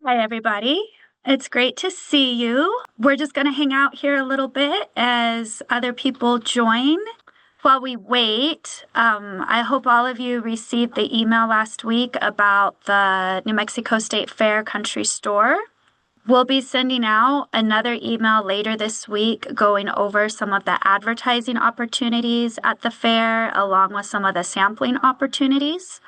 Hi, everybody. It's great to see you. We're just going to hang out here a little bit as other people join. While we wait, I hope all of you received the email last week about the New Mexico State Fair Country Store. We'll be sending out another email later this week going over some of the advertising opportunities at the fair, along with some of the sampling opportunities.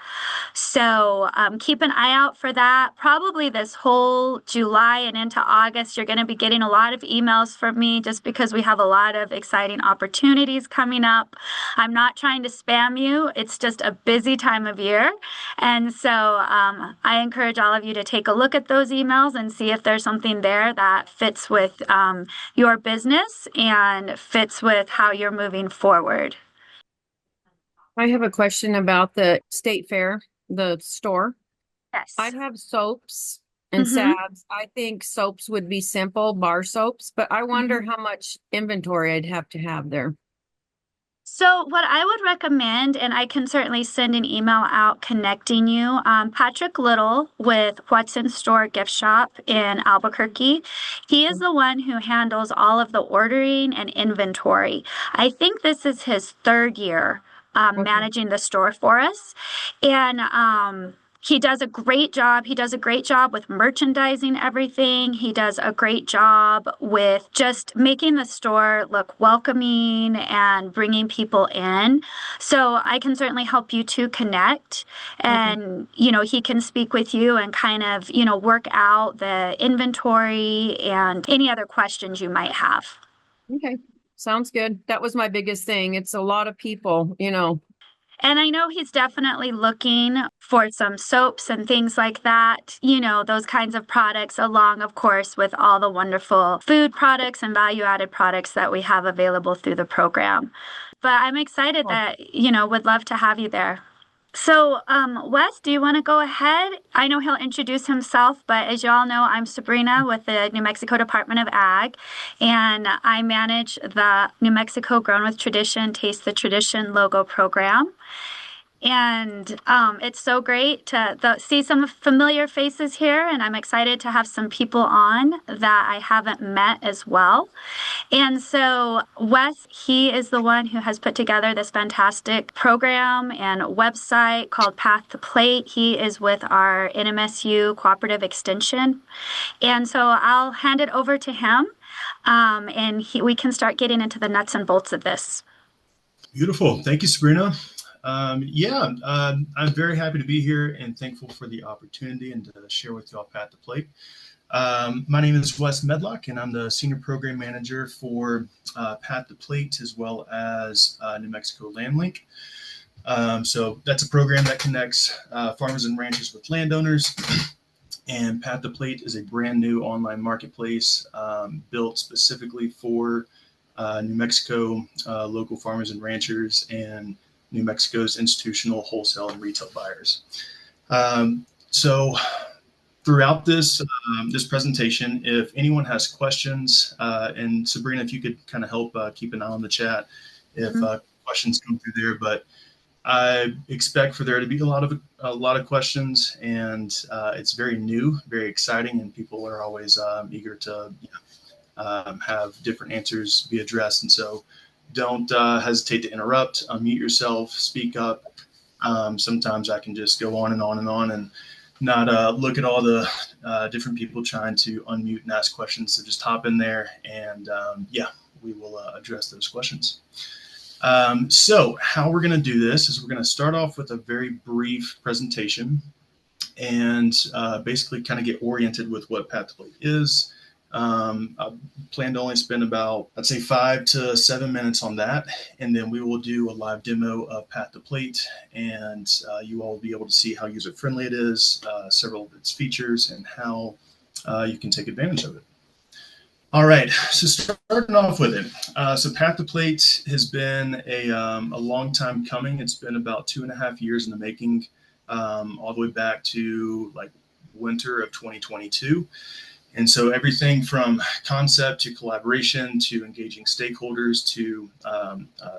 So keep an eye out for that. Probably this whole July and into August, you're going to be getting a lot of emails from me just because we have a lot of exciting opportunities coming up. I'm not trying to spam you. It's just a busy time of year. And so I encourage all of you to take a look at those emails and see if there's something there that fits with your business and fits with how you're moving forward. I have a question about the state fair, the store. I Yes. have soaps and Mm-hmm. salves. I think soaps would be simple, bar soaps, but I wonder how much inventory I'd have to have there. So, what I would recommend, and I can certainly send an email out connecting you, Patrick Little with What's in Store Gift Shop in Albuquerque. He is the one who handles all of the ordering and inventory. I think this is his third year Okay. managing the store for us. And he does a great job. He does a great job with merchandising everything. He does a great job with just making the store look welcoming and bringing people in. So I can certainly help you to connect Okay. and, he can speak with you and kind of, work out the inventory and any other questions you might have. Okay. Sounds good. That was my biggest thing. It's a lot of people. And I know he's definitely looking for some soaps and things like that, those kinds of products, along, of course, with all the wonderful food products and value added products that we have available through the program. But I'm excited Oh, that, would love to have you there. So, Wes, do you want to go ahead? I know he'll introduce himself, but as you all know, I'm Sabrina with the New Mexico Department of Ag, and I manage the New Mexico Grown with Tradition, Taste the Tradition logo program. And it's so great to see some familiar faces here, and I'm excited to have some people on that I haven't met as well. And so, Wes, he is the one who has put together this fantastic program and website called Path to Plate. He is with our NMSU Cooperative Extension. And so, I'll hand it over to him, and we can start getting into the nuts and bolts of this. Beautiful. Thank you, Sabrina. I'm very happy to be here and thankful for the opportunity and to share with y'all Pat the Plate. My name is Wes Medlock, and I'm the Senior Program Manager for Pat the Plate as well as New Mexico LandLink. So that's a program that connects farmers and ranchers with landowners. And Pat the Plate is a brand new online marketplace built specifically for New Mexico local farmers and ranchers and New Mexico's institutional wholesale and retail buyers. So throughout this presentation, if anyone has questions, and Sabrina, if you could kind of help keep an eye on the chat if questions come through there, but I expect for there to be a lot of questions, and it's very new, very exciting, and people are always eager to have different answers be addressed. And so don't hesitate to interrupt, unmute yourself, speak up. Sometimes I can just go on and on and on and not look at all the different people trying to unmute and ask questions. So just hop in there and we will address those questions. So how we're going to do this is we're going to start off with a very brief presentation and basically kind of get oriented with what Path to Plate is. I plan to only spend about, I'd say 5 to 7 minutes on that. And then we will do a live demo of Path to Plate, and you all will be able to see how user friendly it is, several of its features, and how you can take advantage of it. All right, so starting off with it. So Path to Plate has been a long time coming. It's been about 2.5 years in the making, all the way back to like winter of 2022. And so everything from concept to collaboration to engaging stakeholders to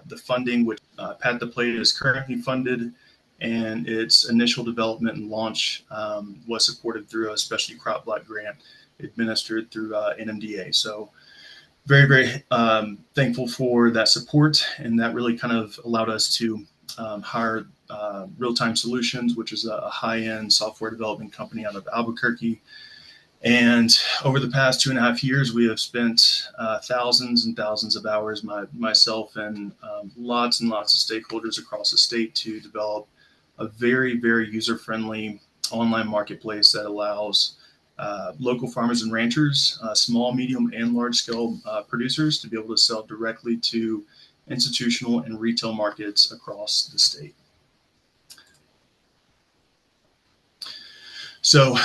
the funding, which Path to Plate is currently funded and its initial development and launch was supported through a specialty crop block grant administered through NMDA. So very, very thankful for that support, and that really kind of allowed us to hire Real-Time Solutions, which is a high-end software development company out of Albuquerque. And over the past 2.5 years, we have spent thousands and thousands of hours, myself and lots and lots of stakeholders across the state, to develop a very, very user-friendly online marketplace that allows local farmers and ranchers, small, medium, and large-scale producers to be able to sell directly to institutional and retail markets across the state. So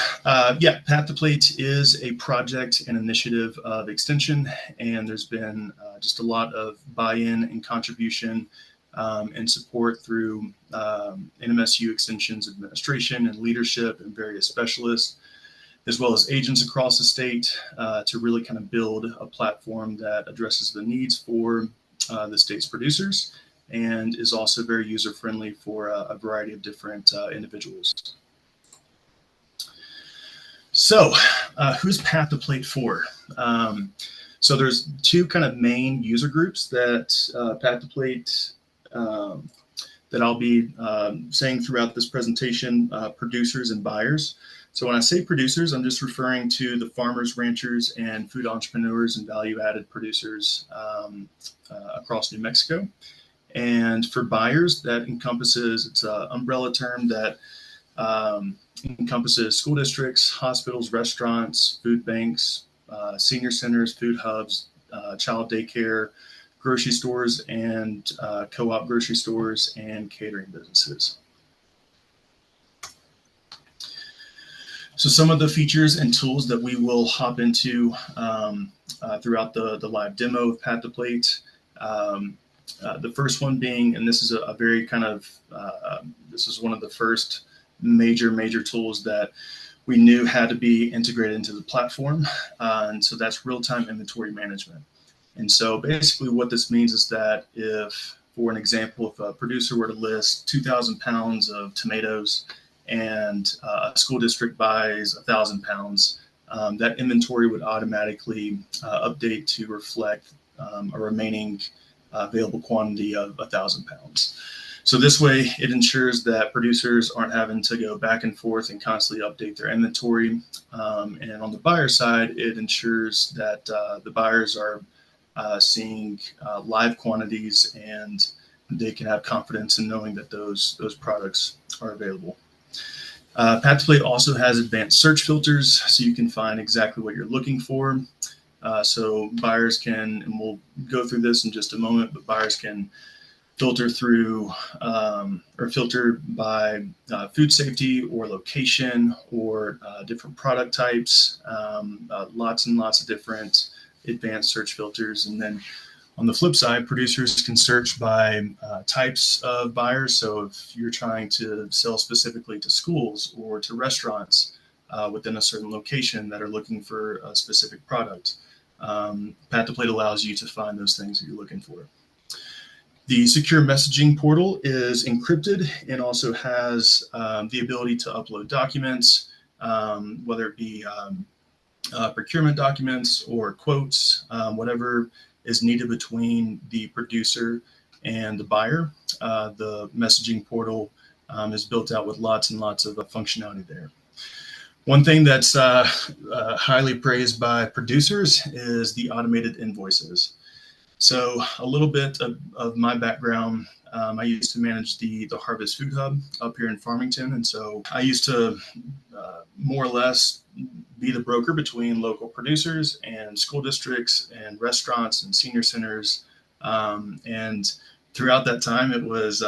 yeah, Path to Plate is a project and initiative of Extension, and there's been just a lot of buy-in and contribution and support through NMSU Extension's administration and leadership and various specialists, as well as agents across the state, to really kind of build a platform that addresses the needs for the state's producers and is also very user-friendly for a variety of different individuals. So who's Path to Plate for? So there's two kind of main user groups that Path to Plate that I'll be saying throughout this presentation, producers and buyers. So when I say producers, I'm just referring to the farmers, ranchers, and food entrepreneurs and value-added producers across New Mexico. And for buyers, that encompasses, it's an umbrella term that encompasses school districts, hospitals, restaurants, food banks, senior centers, food hubs, child daycare, grocery stores, and co-op grocery stores and catering businesses. So some of the features and tools that we will hop into throughout the live demo of Path to Plate. The first one being, and this is a very kind of, this is one of the first major tools that we knew had to be integrated into the platform. And so that's real-time inventory management. And so basically what this means is that if, for an example, if a producer were to list 2,000 pounds of tomatoes and a school district buys 1,000 pounds, that inventory would automatically update to reflect a remaining available quantity of 1,000 pounds. So this way, it ensures that producers aren't having to go back and forth and constantly update their inventory. And on the buyer side, it ensures that the buyers are seeing live quantities, and they can have confidence in knowing that those products are available. Path to Plate also has advanced search filters, so you can find exactly what you're looking for. So buyers can, and we'll go through this in just a moment, but buyers can filter through or filter by food safety or location or different product types, lots and lots of different advanced search filters. And then on the flip side, producers can search by types of buyers. So if you're trying to sell specifically to schools or to restaurants within a certain location that are looking for a specific product, Path to Plate allows you to find those things that you're looking for. The secure messaging portal is encrypted and also has the ability to upload documents, whether it be procurement documents or quotes, whatever is needed between the producer and the buyer. The messaging portal is built out with lots and lots of functionality there. One thing that's highly praised by producers is the automated invoices. So a little bit of my background, I used to manage the Harvest Food Hub up here in Farmington. And so I used to more or less be the broker between local producers and school districts and restaurants and senior centers. And throughout that time, it was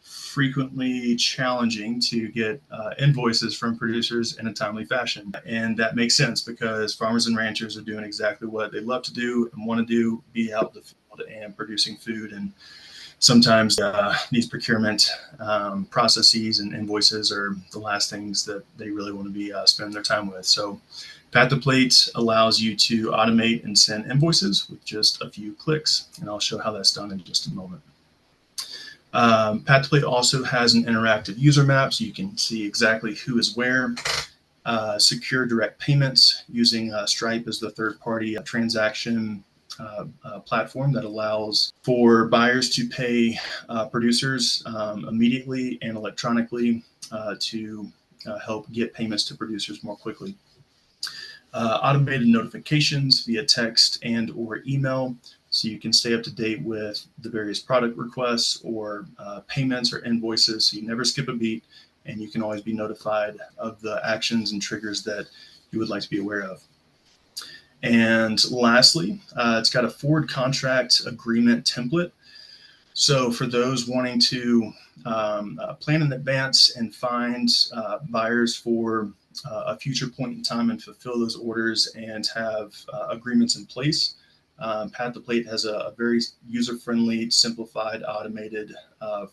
frequently challenging to get invoices from producers in a timely fashion. And that makes sense because farmers and ranchers are doing exactly what they love to do and want to do, be out in the field and producing food. And sometimes these procurement processes and invoices are the last things that they really want to be spending their time with. So Path to Plate allows you to automate and send invoices with just a few clicks. And I'll show how that's done in just a moment. Pat to Plate also has an interactive user map, so you can see exactly who is where. Secure direct payments using Stripe as the third-party transaction platform that allows for buyers to pay producers immediately and electronically to help get payments to producers more quickly. Automated notifications via text and or email, so you can stay up to date with the various product requests or payments or invoices, so you never skip a beat, and you can always be notified of the actions and triggers that you would like to be aware of. And lastly, it's got a forward contract agreement template. So for those wanting to plan in advance and find buyers for a future point in time and fulfill those orders and have agreements in place, Pat to Plate has a very user-friendly, simplified, automated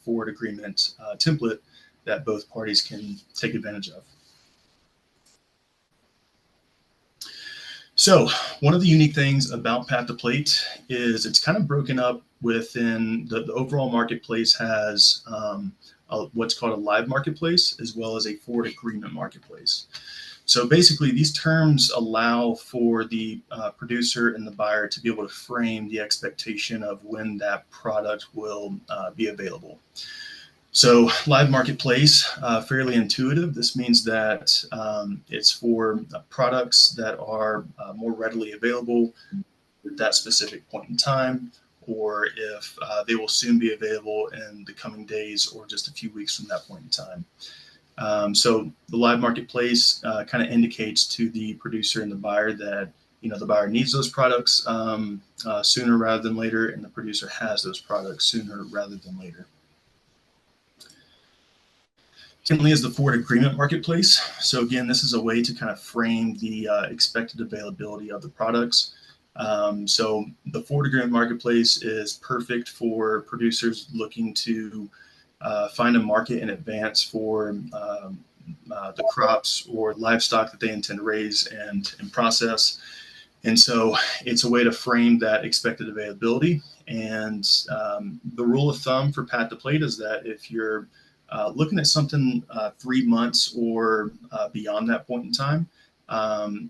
forward agreement template that both parties can take advantage of. So one of the unique things about Pat to Plate is it's kind of broken up within the overall marketplace has what's called a live marketplace as well as a forward agreement marketplace. So basically these terms allow for the producer and the buyer to be able to frame the expectation of when that product will be available. So live marketplace, fairly intuitive. This means that it's for products that are more readily available at that specific point in time, or if they will soon be available in the coming days or just a few weeks from that point in time. So the live marketplace kind of indicates to the producer and the buyer that the buyer needs those products sooner rather than later, and the producer has those products sooner rather than later. Secondly is the forward agreement marketplace. So again, this is a way to kind of frame the expected availability of the products. So the forward agreement marketplace is perfect for producers looking to find a market in advance for the crops or livestock that they intend to raise and process. And so it's a way to frame that expected availability. And the rule of thumb for Pat to Plate is that if you're looking at something 3 months or beyond that point in time,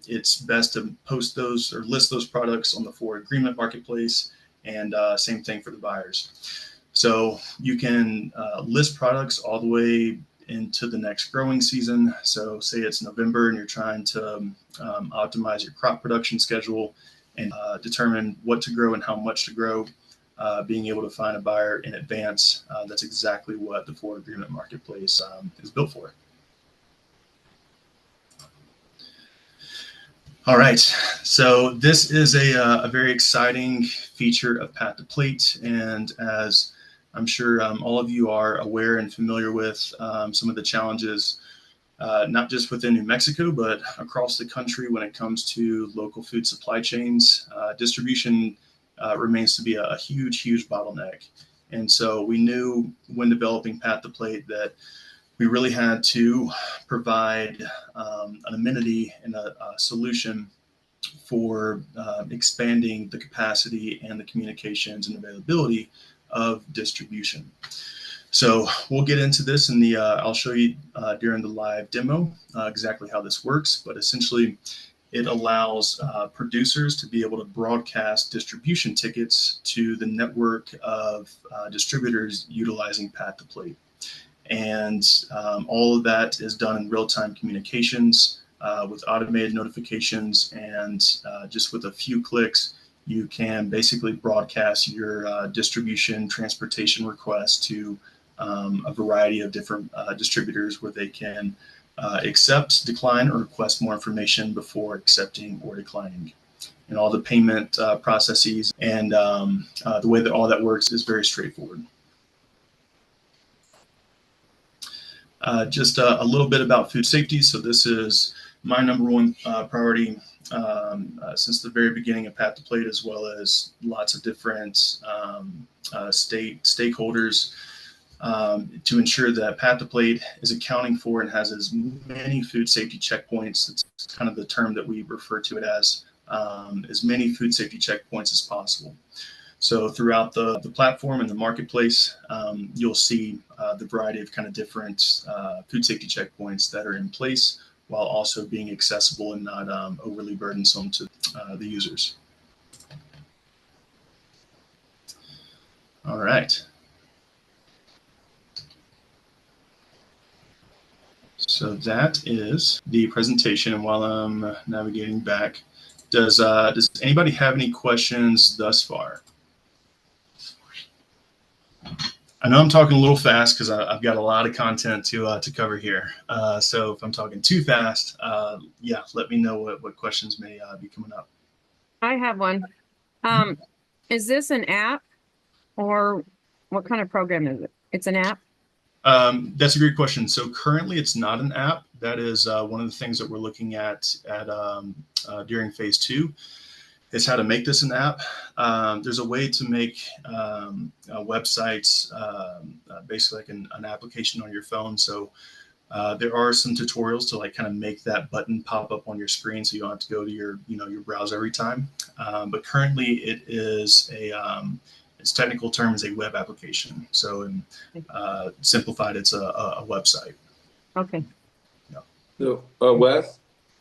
it's best to post those or list those products on the forward agreement marketplace, and same thing for the buyers. So you can list products all the way into the next growing season. So say it's November and you're trying to optimize your crop production schedule and determine what to grow and how much to grow. Being able to find a buyer in advance, that's exactly what the forward agreement marketplace is built for. All right, so this is a very exciting feature of Pat to Plate, and as I'm sure all of you are aware and familiar with some of the challenges, not just within New Mexico, but across the country when it comes to local food supply chains. Distribution remains to be a huge bottleneck. And so we knew when developing Pat to Plate that we really had to provide an amenity and a solution for expanding the capacity and the communications and availability of distribution. So we'll get into this in the, I'll show you during the live demo exactly how this works, but essentially it allows producers to be able to broadcast distribution tickets to the network of distributors utilizing Pat to Plate. And all of that is done in real-time communications with automated notifications, and just with a few clicks, you can basically broadcast your distribution transportation requests to a variety of different distributors where they can accept, decline, or request more information before accepting or declining. And all the payment processes and the way that all that works is very straightforward. Just a little bit about food safety. So this is my #1 priority since the very beginning of Pat to Plate, as well as lots of different state stakeholders, to ensure that Pat to Plate is accounting for and has as many food safety checkpoints. It's kind of the term that we refer to it as many food safety checkpoints as possible. So throughout the platform and the marketplace, you'll see the variety of kind of different food safety checkpoints that are in place, while also being accessible and not overly burdensome to the users. All right. So that is the presentation. And while I'm navigating back, does anybody have any questions thus far? I know I'm talking a little fast because I've got a lot of content to cover here. So if I'm talking too fast, yeah, let me know what questions may be coming up. I have one. Is this an app or what kind of program is it? It's an app? That's a great question. So currently, it's not an app. That is one of the things that we're looking at during phase 2. Is how to make this an app. There's a way to make websites basically like an application on your phone. So there are some tutorials to like kind of make that button pop up on your screen, so you don't have to go to your browser every time. But currently, it is its technical term is a web application. So in simplified, it's a website. Okay. Yeah. So Wes,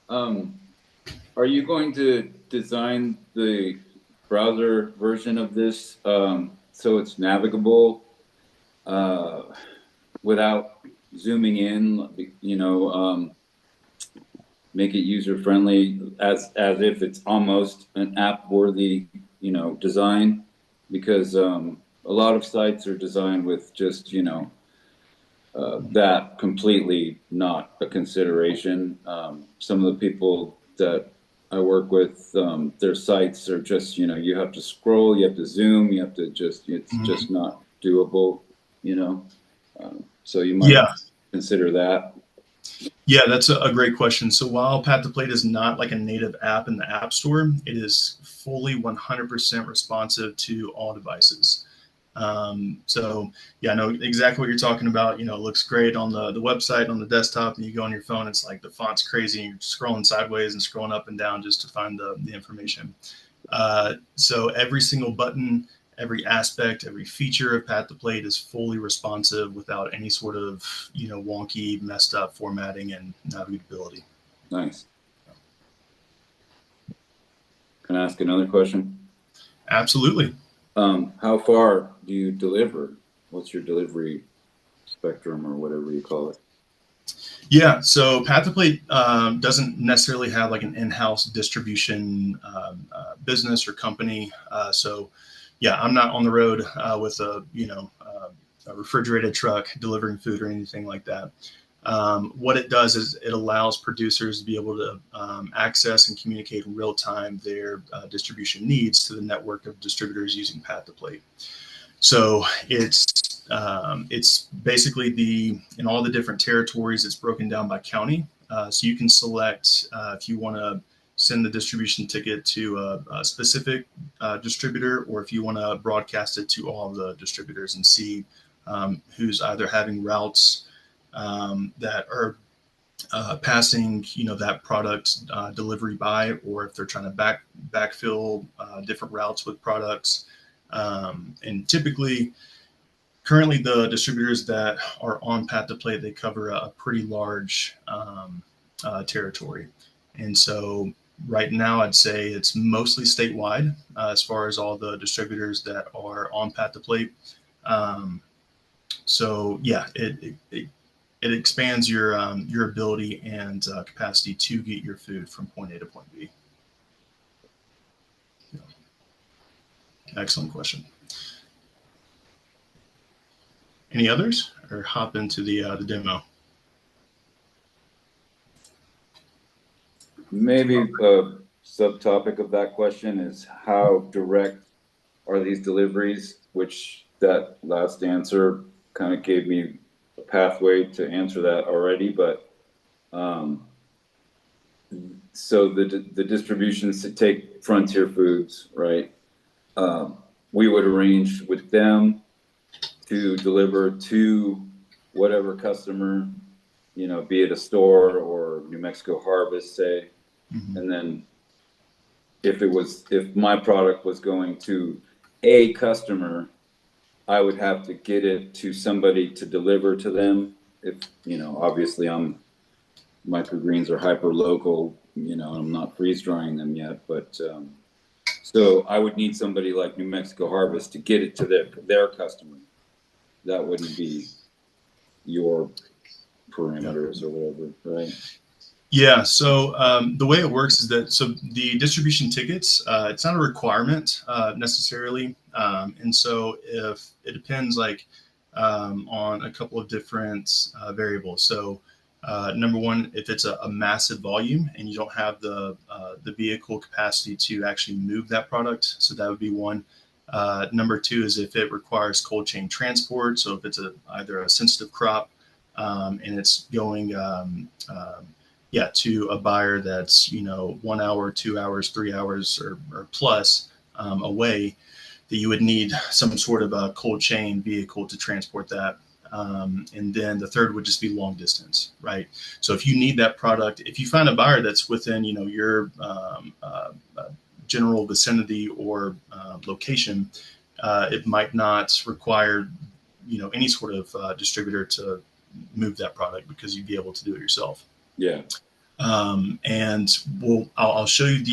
are you going to design the browser version of this so it's navigable without zooming in, make it user friendly as if it's almost an app worthy, design? Because a lot of sites are designed with just, that completely not a consideration. Some of the people that I work with, their sites are just, you have to scroll, you have to zoom, you have to just, it's just not doable, so you might consider that. Yeah, that's a great question. So while Pat the Plate is not like a native app in the App Store, it is fully 100% responsive to all devices. So yeah, I know exactly what you're talking about. It looks great on the website, on the desktop, and you go on your phone, it's like the font's crazy, and you're scrolling sideways and scrolling up and down just to find the information. So every single button, every aspect, every feature of Pat the Plate is fully responsive without any sort of, wonky, messed up formatting and navigability. Nice. Can I ask another question? Absolutely. How far do you deliver? What's your delivery spectrum or whatever you call it? Yeah, so Pat the Plate doesn't necessarily have like an in-house distribution business or company. So yeah, I'm not on the road with a refrigerated truck delivering food or anything like that. What it does is it allows producers to be able to access and communicate in real time their distribution needs to the network of distributors using Pat the Plate. So it's basically in all the different territories, it's broken down by county. So you can select if you want to send the distribution ticket to a specific distributor, or if you want to broadcast it to all the distributors and see who's either having routes that are passing, that product delivery by, or if they're trying to backfill different routes with products. And typically, currently, the distributors that are on Pat the Plate, they cover a pretty large territory. And so right now, I'd say it's mostly statewide as far as all the distributors that are on Pat the Plate. So yeah, it expands your ability and capacity to get your food from point A to point B. Yeah. Excellent question. Any others, or hop into the demo? Maybe a subtopic of that question is how direct are these deliveries, which that last answer kind of gave me a pathway to answer that already. But so the distributions to take Frontier Foods, right? We would arrange with them to deliver to whatever customer, be it a store or New Mexico Harvest, say. Mm-hmm. And then if my product was going to a customer, I would have to get it to somebody to deliver to them. If, obviously microgreens are hyper local, I'm not freeze drying them yet, but so I would need somebody like New Mexico Harvest to get it to their customer. That wouldn't be your parameters or whatever, right? Yeah, so the way it works is that the distribution tickets, it's not a requirement necessarily, and so if it depends on a couple of different variables. So number one, if it's a massive volume and you don't have the vehicle capacity to actually move that product, so that would be one. Number two is if it requires cold chain transport. So if it's either a sensitive crop and it's going to a buyer that's 1 hour, 2 hours, 3 hours or plus away, that you would need some sort of a cold chain vehicle to transport that. And then the third would just be long distance, right? So if you need that product, if you find a buyer that's within your general vicinity or location, it might not require any sort of distributor to move that product because you'd be able to do it yourself. Yeah. And I'll show you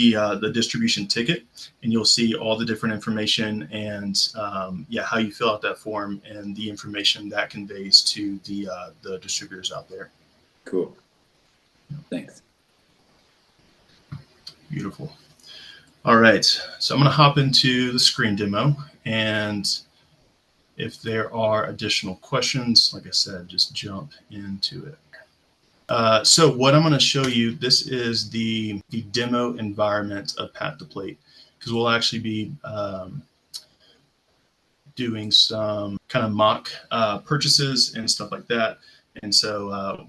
the distribution ticket, and you'll see all the different information and how you fill out that form and the information that conveys to the distributors out there. Cool. Thanks. Beautiful. All right, so I'm going to hop into the screen demo, and if there are additional questions, like I said, just jump into it. So what I'm going to show you, this is the demo environment of Pat the Plate, because we'll actually be doing some kind of mock purchases and stuff like that. And so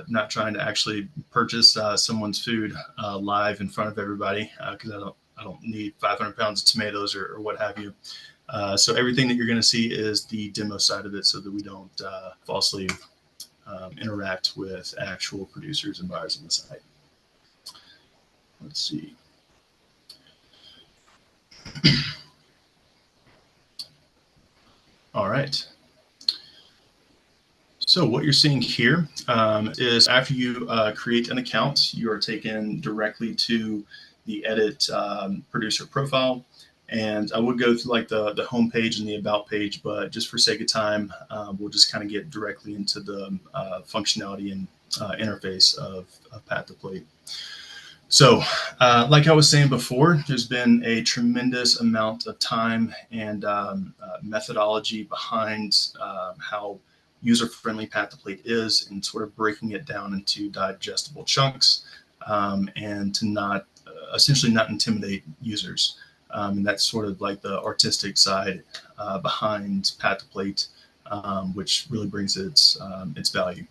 not trying to actually purchase someone's food live in front of everybody, because I don't need 500 pounds of tomatoes or what have you. So everything that you're going to see is the demo side of it, so that we don't falsely interact with actual producers and buyers on the site. Let's see. All right. So what you're seeing here is after you create an account, you are taken directly to the edit producer profile. And I would go through like the home page and the about page, but just for sake of time, we'll just kind of get directly into the functionality and interface of Pat the Plate. So like I was saying before, there's been a tremendous amount of time and methodology behind how user-friendly Pat the Plate is, and sort of breaking it down into digestible chunks and to essentially not intimidate users. And that's sort of like the artistic side behind Pat the Plate, which really brings its value.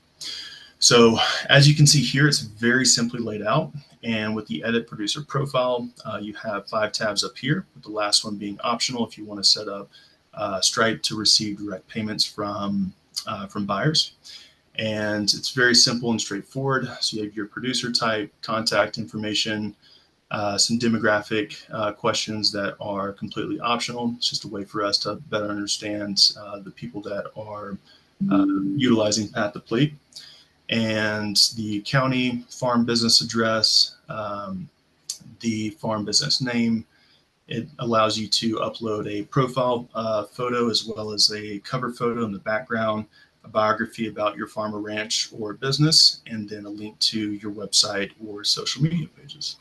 So as you can see here, it's very simply laid out. And with the edit producer profile, you have 5 tabs up here, with the last one being optional if you want to set up Stripe to receive direct payments from buyers. And it's very simple and straightforward. So you have your producer type, contact information, some demographic questions that are completely optional. It's just a way for us to better understand the people that are utilizing Pat the Plate. And the county, farm business address, the farm business name. It allows you to upload a profile photo as well as a cover photo in the background, a biography about your farm or ranch or business, and then a link to your website or social media pages.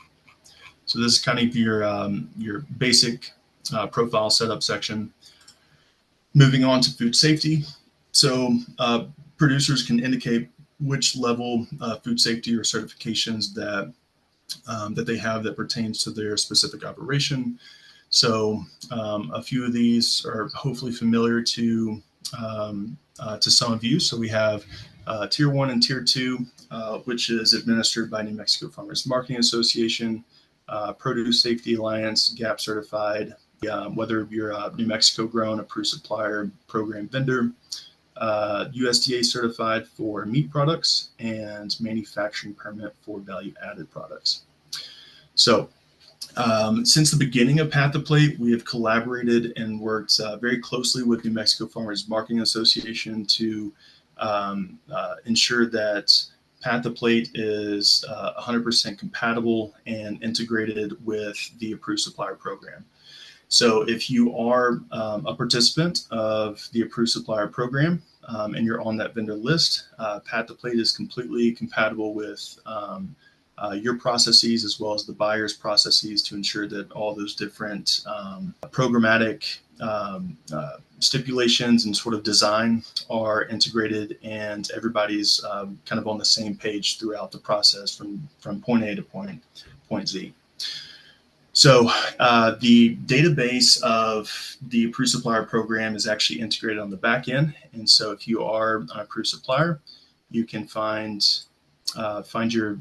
So this is kind of your basic profile setup section. Moving on to food safety. So producers can indicate which level food safety or certifications that they have that pertains to their specific operation. So a few of these are hopefully familiar to some of you. So we have Tier 1 and Tier 2, which is administered by New Mexico Farmers Marketing Association, Produce Safety Alliance, GAP certified, whether you're a New Mexico grown, approved supplier, program vendor, USDA certified for meat products, and manufacturing permit for value added products. So Since the beginning of Path to Plate, we have collaborated and worked very closely with New Mexico Farmers Marketing Association to ensure that Path to Plate is 100% compatible and integrated with the Approved Supplier Program. So if you are a participant of the Approved Supplier Program and you're on that vendor list, Path to Plate is completely compatible with your processes as well as the buyer's processes to ensure that all those different programmatic stipulations and sort of design are integrated and everybody's kind of on the same page throughout the process from point A to point Z. So the database of the approved supplier program is actually integrated on the back end. And so if you are an approved supplier, you can find your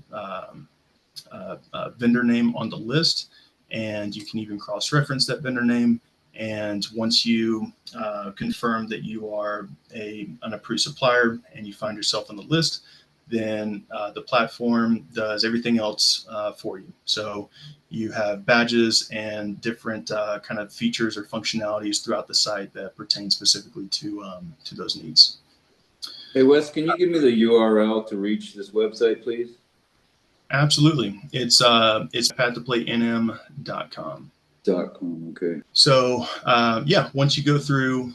vendor name on the list, and you can even cross-reference that vendor name. And once you confirm that you are an approved supplier and you find yourself on the list, then the platform does everything else for you. So you have badges and different kind of features or functionalities throughout the site that pertain specifically to those needs. Hey, Wes, can you give me the URL to reach this website, please? Absolutely. It's pathtoplatenm.com. Okay. So once you go through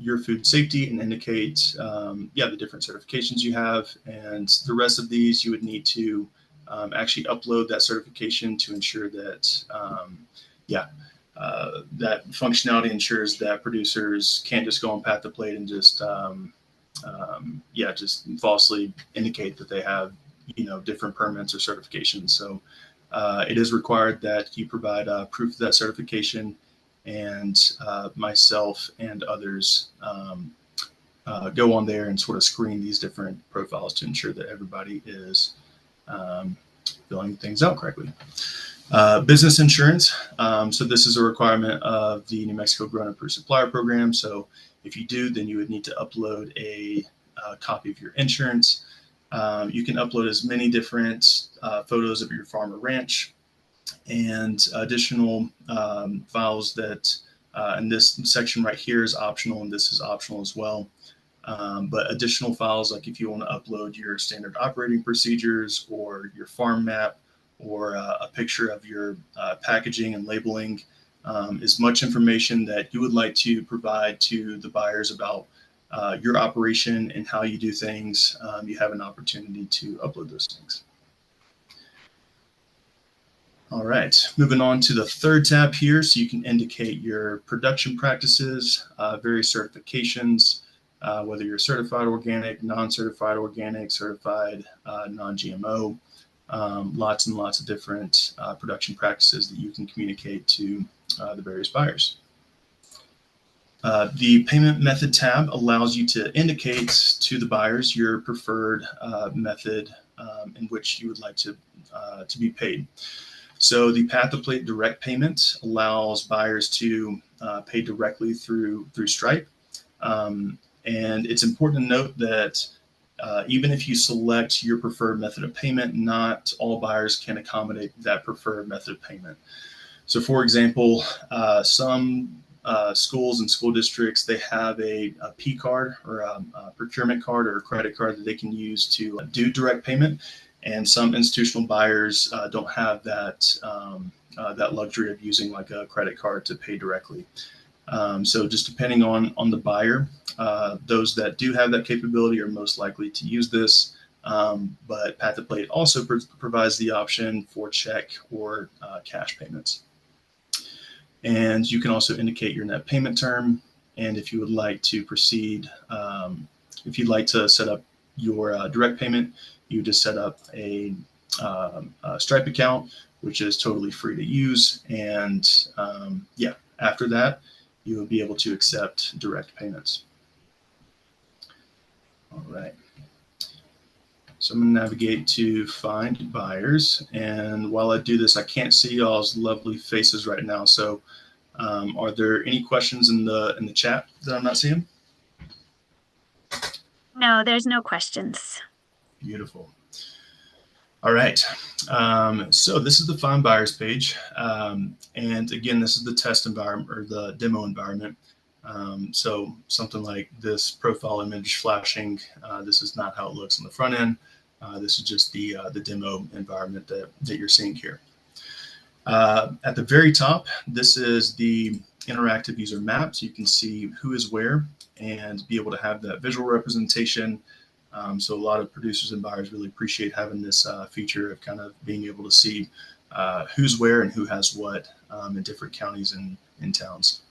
your food safety and indicate the different certifications you have, and the rest of these you would need to actually upload that certification to ensure that that functionality ensures that producers can't just go on Path to Plate and just falsely indicate that they have different permits or certifications. So it is required that you provide proof of that certification, and myself and others go on there and sort of screen these different profiles to ensure that everybody is filling things out correctly. Business insurance. So this is a requirement of the New Mexico Grown Approved Supplier Program. So if you do, then you would need to upload a copy of your insurance. You can upload as many different photos of your farm or ranch and additional files that, and this section right here is optional, and this is optional as well. But additional files, like if you want to upload your standard operating procedures or your farm map or a picture of your packaging and labeling, as much information that you would like to provide to the buyers about your operation and how you do things, you have an opportunity to upload those things. All right, moving on to the third tab here. So you can indicate your production practices, various certifications, whether you're certified organic, non-certified organic, certified non-GMO, lots and lots of different production practices that you can communicate to the various buyers. The payment method tab allows you to indicate to the buyers your preferred method in which you would like to be paid. So the Path to Plate direct payment allows buyers to pay directly through Stripe. And it's important to note that even if you select your preferred method of payment, not all buyers can accommodate that preferred method of payment. So for example, some schools and school districts, they have a P card or a procurement card or a credit card that they can use to do direct payment. And some institutional buyers don't have that luxury of using like a credit card to pay directly. So just depending on the buyer, those that do have that capability are most likely to use this. But Path to Plate also provides the option for check or cash payments. And you can also indicate your net payment term. And if you would like to proceed, if you'd like to set up your direct payment, you just set up a Stripe account, which is totally free to use. And after that, you will be able to accept direct payments. All right. So I'm going to navigate to find buyers. And while I do this, I can't see y'all's lovely faces right now. So are there any questions in the chat that I'm not seeing? No, there's no questions. Beautiful. All right. So this is the Find Buyers page. And again, this is the test environment or the demo environment. So something like this profile image flashing, this is not how it looks on the front end. This is just the demo environment that you're seeing here. At the very top, this is the interactive user map. So you can see who is where and be able to have that visual representation. So a lot of producers and buyers really appreciate having this feature of kind of being able to see who's where and who has what in different counties and towns.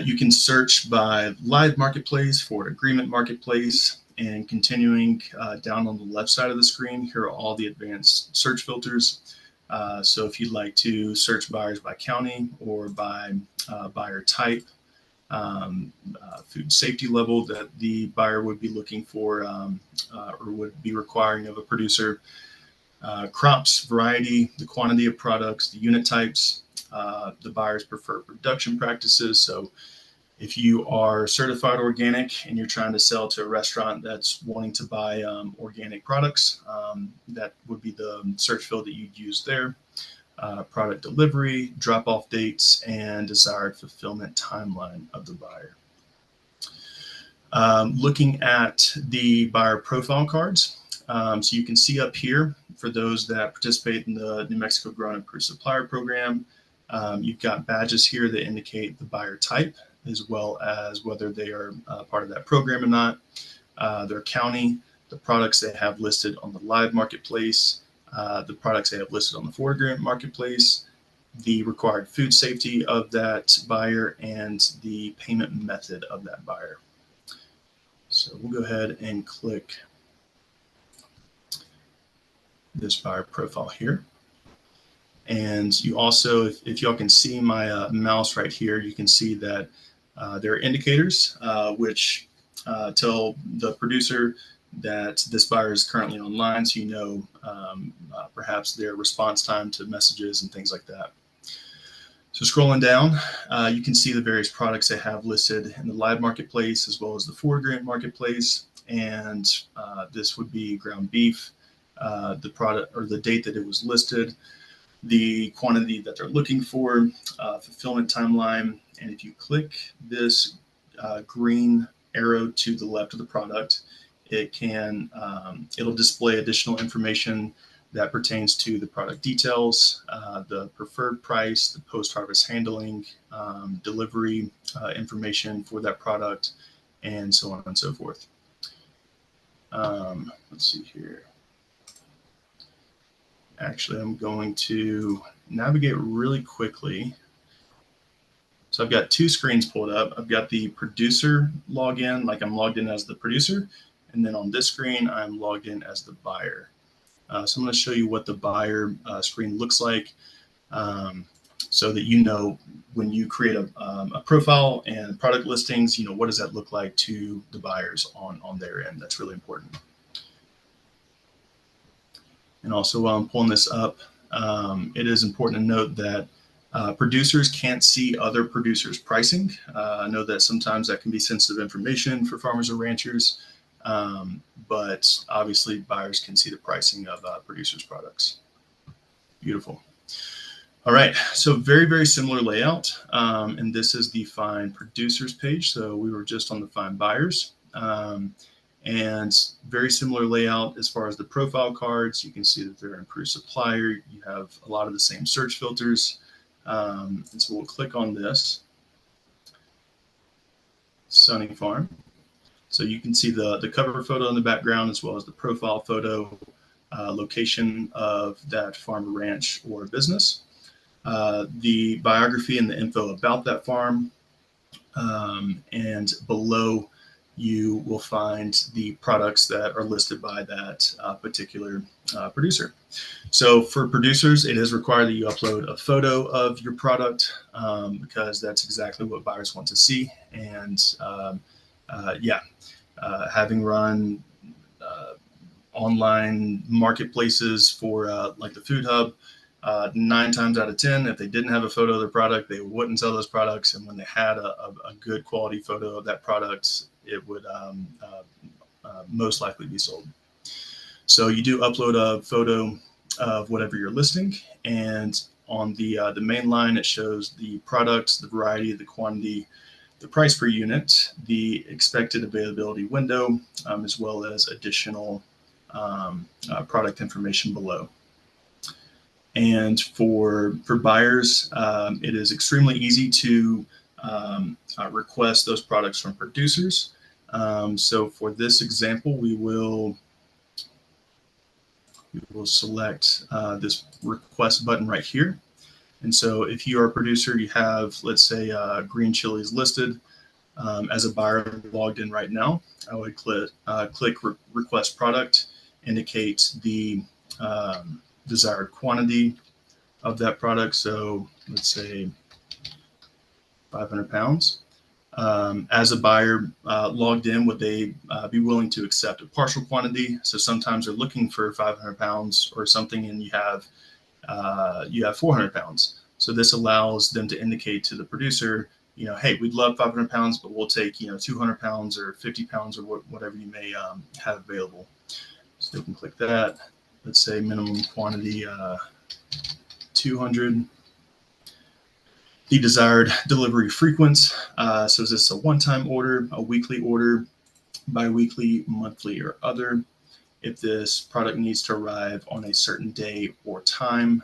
You can search by live marketplace, forward agreement marketplace, and continuing down on the left side of the screen, here are all the advanced search filters. So if you'd like to search buyers by county or by buyer type, food safety level that the buyer would be looking for or would be requiring of a producer, crops, variety, the quantity of products, the unit types, the buyer's preferred production practices. So if you are certified organic and you're trying to sell to a restaurant that's wanting to buy organic products, that would be the search field that you'd use there. Product delivery, drop-off dates, and desired fulfillment timeline of the buyer. Looking at the buyer profile cards, so you can see up here for those that participate in the New Mexico Grown and Approved Supplier Program, you've got badges here that indicate the buyer type as well as whether they are part of that program or not, their county, the products they have listed on the live marketplace, the products they have listed on the forward agreement marketplace, the required food safety of that buyer, and the payment method of that buyer. So we'll go ahead and click this buyer profile here. And you also, if y'all can see my mouse right here, you can see that there are indicators which tell the producer that this buyer is currently online, so you know perhaps their response time to messages and things like that. So scrolling down, you can see the various products they have listed in the live marketplace as well as the forward agreement marketplace. And this would be ground beef, the product or the date that it was listed, the quantity that they're looking for, fulfillment timeline. And if you click this green arrow to the left of the product, it can it'll display additional information that pertains to the product details, the preferred price, the post-harvest handling, delivery information for that product, and so on and so forth. Let's see here. Actually, I'm going to navigate really quickly. So I've got two screens pulled up. I've got the producer login, like I'm logged in as the producer. And then on this screen, I'm logged in as the buyer. So I'm going to show you what the buyer screen looks like so that you know when you create a profile and product listings, you know, what does that look like to the buyers on their end? That's really important. And also while I'm pulling this up, it is important to note that producers can't see other producers' pricing. I know that sometimes that can be sensitive information for farmers or ranchers. But obviously buyers can see the pricing of producers' products. Beautiful. All right, so very, very similar layout. And this is the Find Producers page. So we were just on the Find Buyers. And very similar layout as far as the profile cards. You can see that they're an approved supplier. You have a lot of the same search filters. And so we'll click on this. Sunny Farm. So you can see the cover photo in the background as well as the profile photo, location of that farm or ranch or business, the biography and the info about that farm, and below you will find the products that are listed by that particular producer. So for producers, it is required that you upload a photo of your product because that's exactly what buyers want to see. And having run online marketplaces for like the Food Hub, 9 times out of 10, if they didn't have a photo of their product, they wouldn't sell those products. And when they had a good quality photo of that product, it would most likely be sold. So you do upload a photo of whatever you're listing, and on the main line, it shows the product, the variety, the quantity, the price per unit, the expected availability window, as well as additional product information below. And for buyers, it is extremely easy to request those products from producers. So for this example, we will select this request button right here. And so if you are a producer, you have, let's say, green chilies listed as a buyer logged in right now, I would click request product, indicate the desired quantity of that product. So let's say 500 pounds. As a buyer logged in, would they be willing to accept a partial quantity? So sometimes they're looking for 500 pounds or something, and you have 400 pounds. So this allows them to indicate to the producer, hey, we'd love 500 pounds, but we'll take 200 pounds or 50 pounds or whatever you may have available. So you can click that. Let's say minimum quantity 200. The desired delivery frequency. So is this a one-time order, a weekly order, bi-weekly, monthly, or other? If this product needs to arrive on a certain day or time.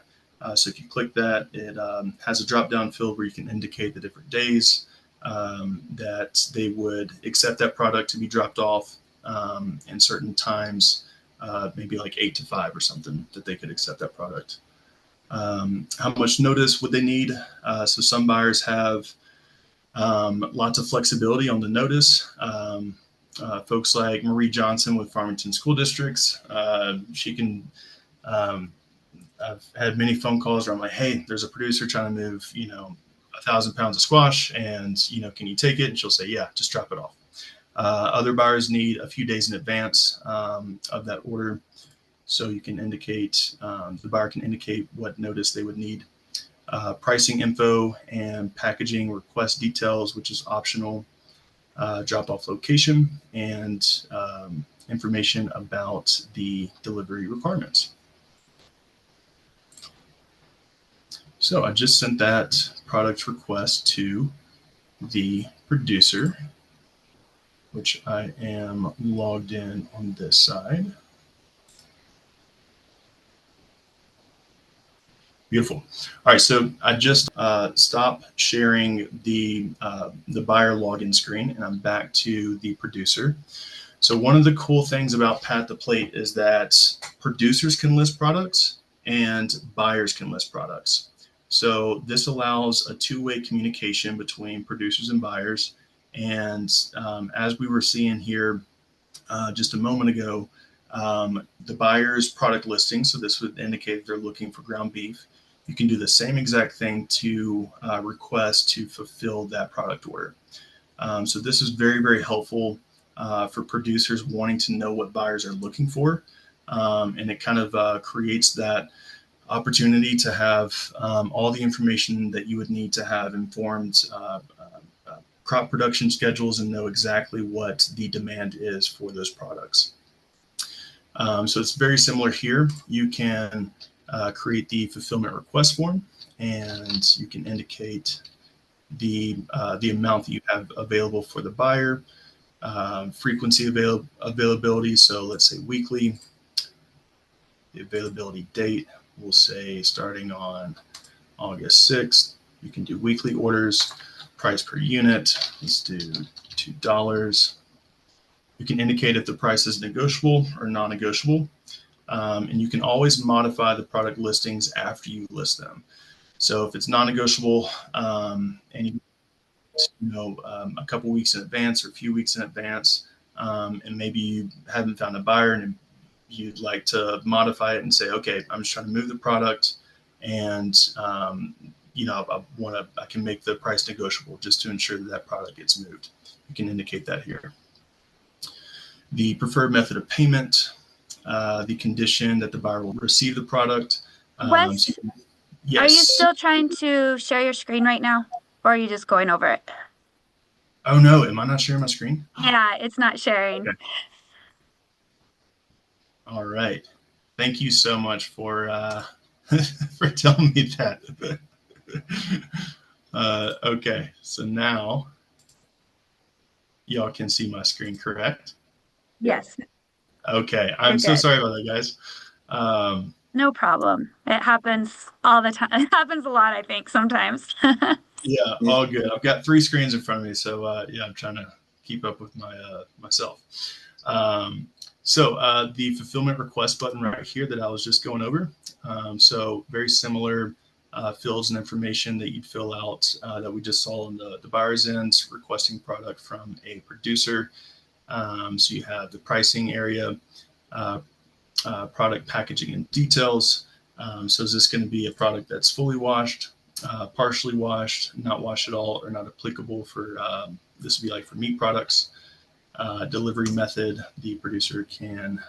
So if you click that, it has a drop-down field where you can indicate the different days that they would accept that product to be dropped off, and certain times, maybe like 8 to 5 or something, that they could accept that product. How much notice would they need? So some buyers have lots of flexibility on the notice. Folks like Marie Johnson with Farmington School Districts, she can, I've had many phone calls where I'm like, hey, there's a producer trying to move, 1,000 pounds of squash, and, can you take it? And she'll say, yeah, just drop it off. Other buyers need a few days in advance of that order. So you can indicate, the buyer can indicate what notice they would need. Pricing info and packaging request details, which is optional. Drop-off location, and information about the delivery requirements. So I just sent that product request to the producer, which I am logged in on this side. Beautiful. All right, so I just stopped sharing the buyer login screen, and I'm back to the producer. So one of the cool things about Pat the Plate is that producers can list products and buyers can list products. So this allows a two-way communication between producers and buyers. And as we were seeing here just a moment ago, the buyer's product listing, so this would indicate they're looking for ground beef. You can do the same exact thing to request to fulfill that product order. So this is very, very helpful for producers wanting to know what buyers are looking for. And it kind of creates that opportunity to have all the information that you would need to have informed crop production schedules and know exactly what the demand is for those products. So it's very similar here. You can create the fulfillment request form, and you can indicate the amount that you have available for the buyer, frequency availability. So let's say weekly. The availability date, we'll say starting on August 6th. You can do weekly orders. Price per unit, let's do $2. You can indicate if the price is negotiable or non-negotiable. And you can always modify the product listings after you list them. So if it's non-negotiable, and a couple weeks in advance or a few weeks in advance, and maybe you haven't found a buyer and you'd like to modify it and say, okay, I'm just trying to move the product, and I can make the price negotiable just to ensure that product gets moved. You can indicate that here. The preferred method of payment, the condition that the buyer will receive the product. Wes, yes. Are you still trying to share your screen right now, or are you just going over it? Oh no, am I not sharing my screen? Yeah, it's not sharing. Okay. All right. Thank you so much for for telling me that. Okay, so now y'all can see my screen, correct? Yes, Okay, you're I'm so good. sorry about that, guys. Um, No problem. It happens all the time. It happens a lot, I think, sometimes. yeah, all good. I've got three screens in front of me, so yeah, I'm trying to keep up with my myself. Um, the fulfillment request button right here that I was just going over. So very similar fields and information that you'd fill out that we just saw on the buyer's end, requesting product from a producer. So you have the pricing area, uh, product packaging and details. So is this going to be a product that's fully washed, partially washed, not washed at all, or not applicable for this would be like for meat products? Delivery method, the producer can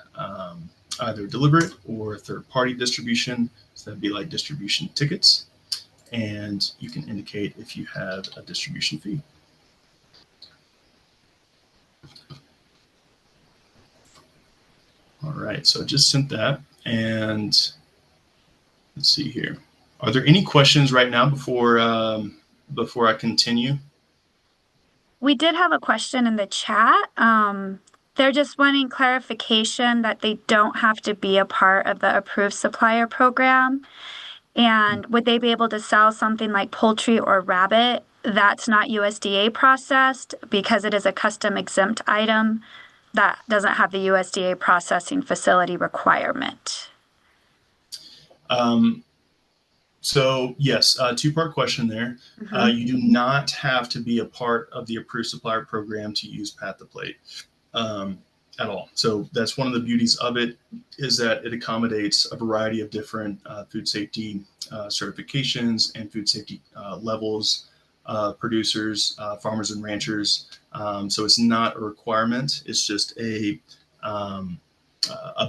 either deliver it or third party distribution. So that'd be like distribution tickets. And you can indicate if you have a distribution fee. All right, so I just sent that. And let's see here. Are there any questions right now before I continue? We did have a question in the chat. They're just wanting clarification that they don't have to be a part of the approved supplier program. And would they be able to sell something like poultry or rabbit that's not USDA processed because it is a custom exempt item that doesn't have the USDA processing facility requirement? So yes, two-part question there. You do not have to be a part of the approved supplier program to use Pat the Plate at all. So that's one of the beauties of it, is that it accommodates a variety of different food safety certifications and food safety levels, producers, farmers and ranchers. So it's not a requirement. It's just a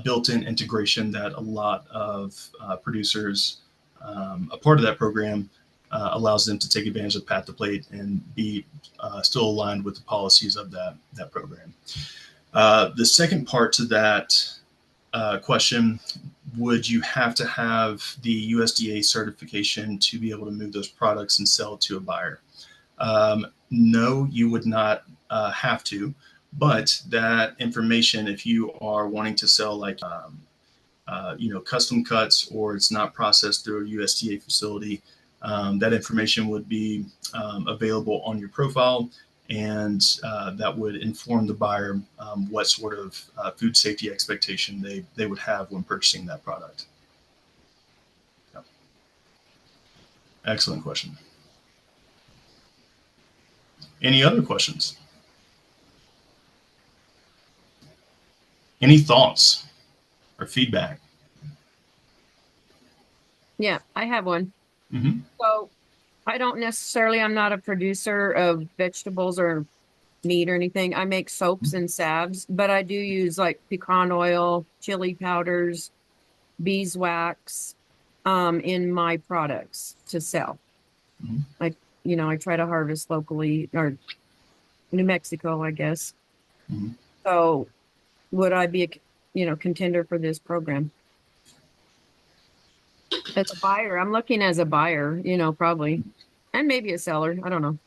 built-in integration that a lot of producers, a part of that program, allows them to take advantage of Pat the Plate and be still aligned with the policies of that program. The second part to that question, would you have to have the USDA certification to be able to move those products and sell to a buyer? No, you would not have to, but that information, if you are wanting to sell like custom cuts, or it's not processed through a USDA facility, that information would be available on your profile, and that would inform the buyer what sort of food safety expectation they would have when purchasing that product. Yeah. Excellent question. Any other questions? Any thoughts or feedback? Yeah, I have one. Mm-hmm. So I'm not a producer of vegetables or meat or anything. I make soaps and salves, but I do use like pecan oil, chili powders, beeswax, in my products to sell. Mm-hmm. I try to harvest locally, or New Mexico, I guess. Mm-hmm. So would I be a contender for this program? As a buyer, I'm looking as a buyer, probably, and maybe a seller. I don't know.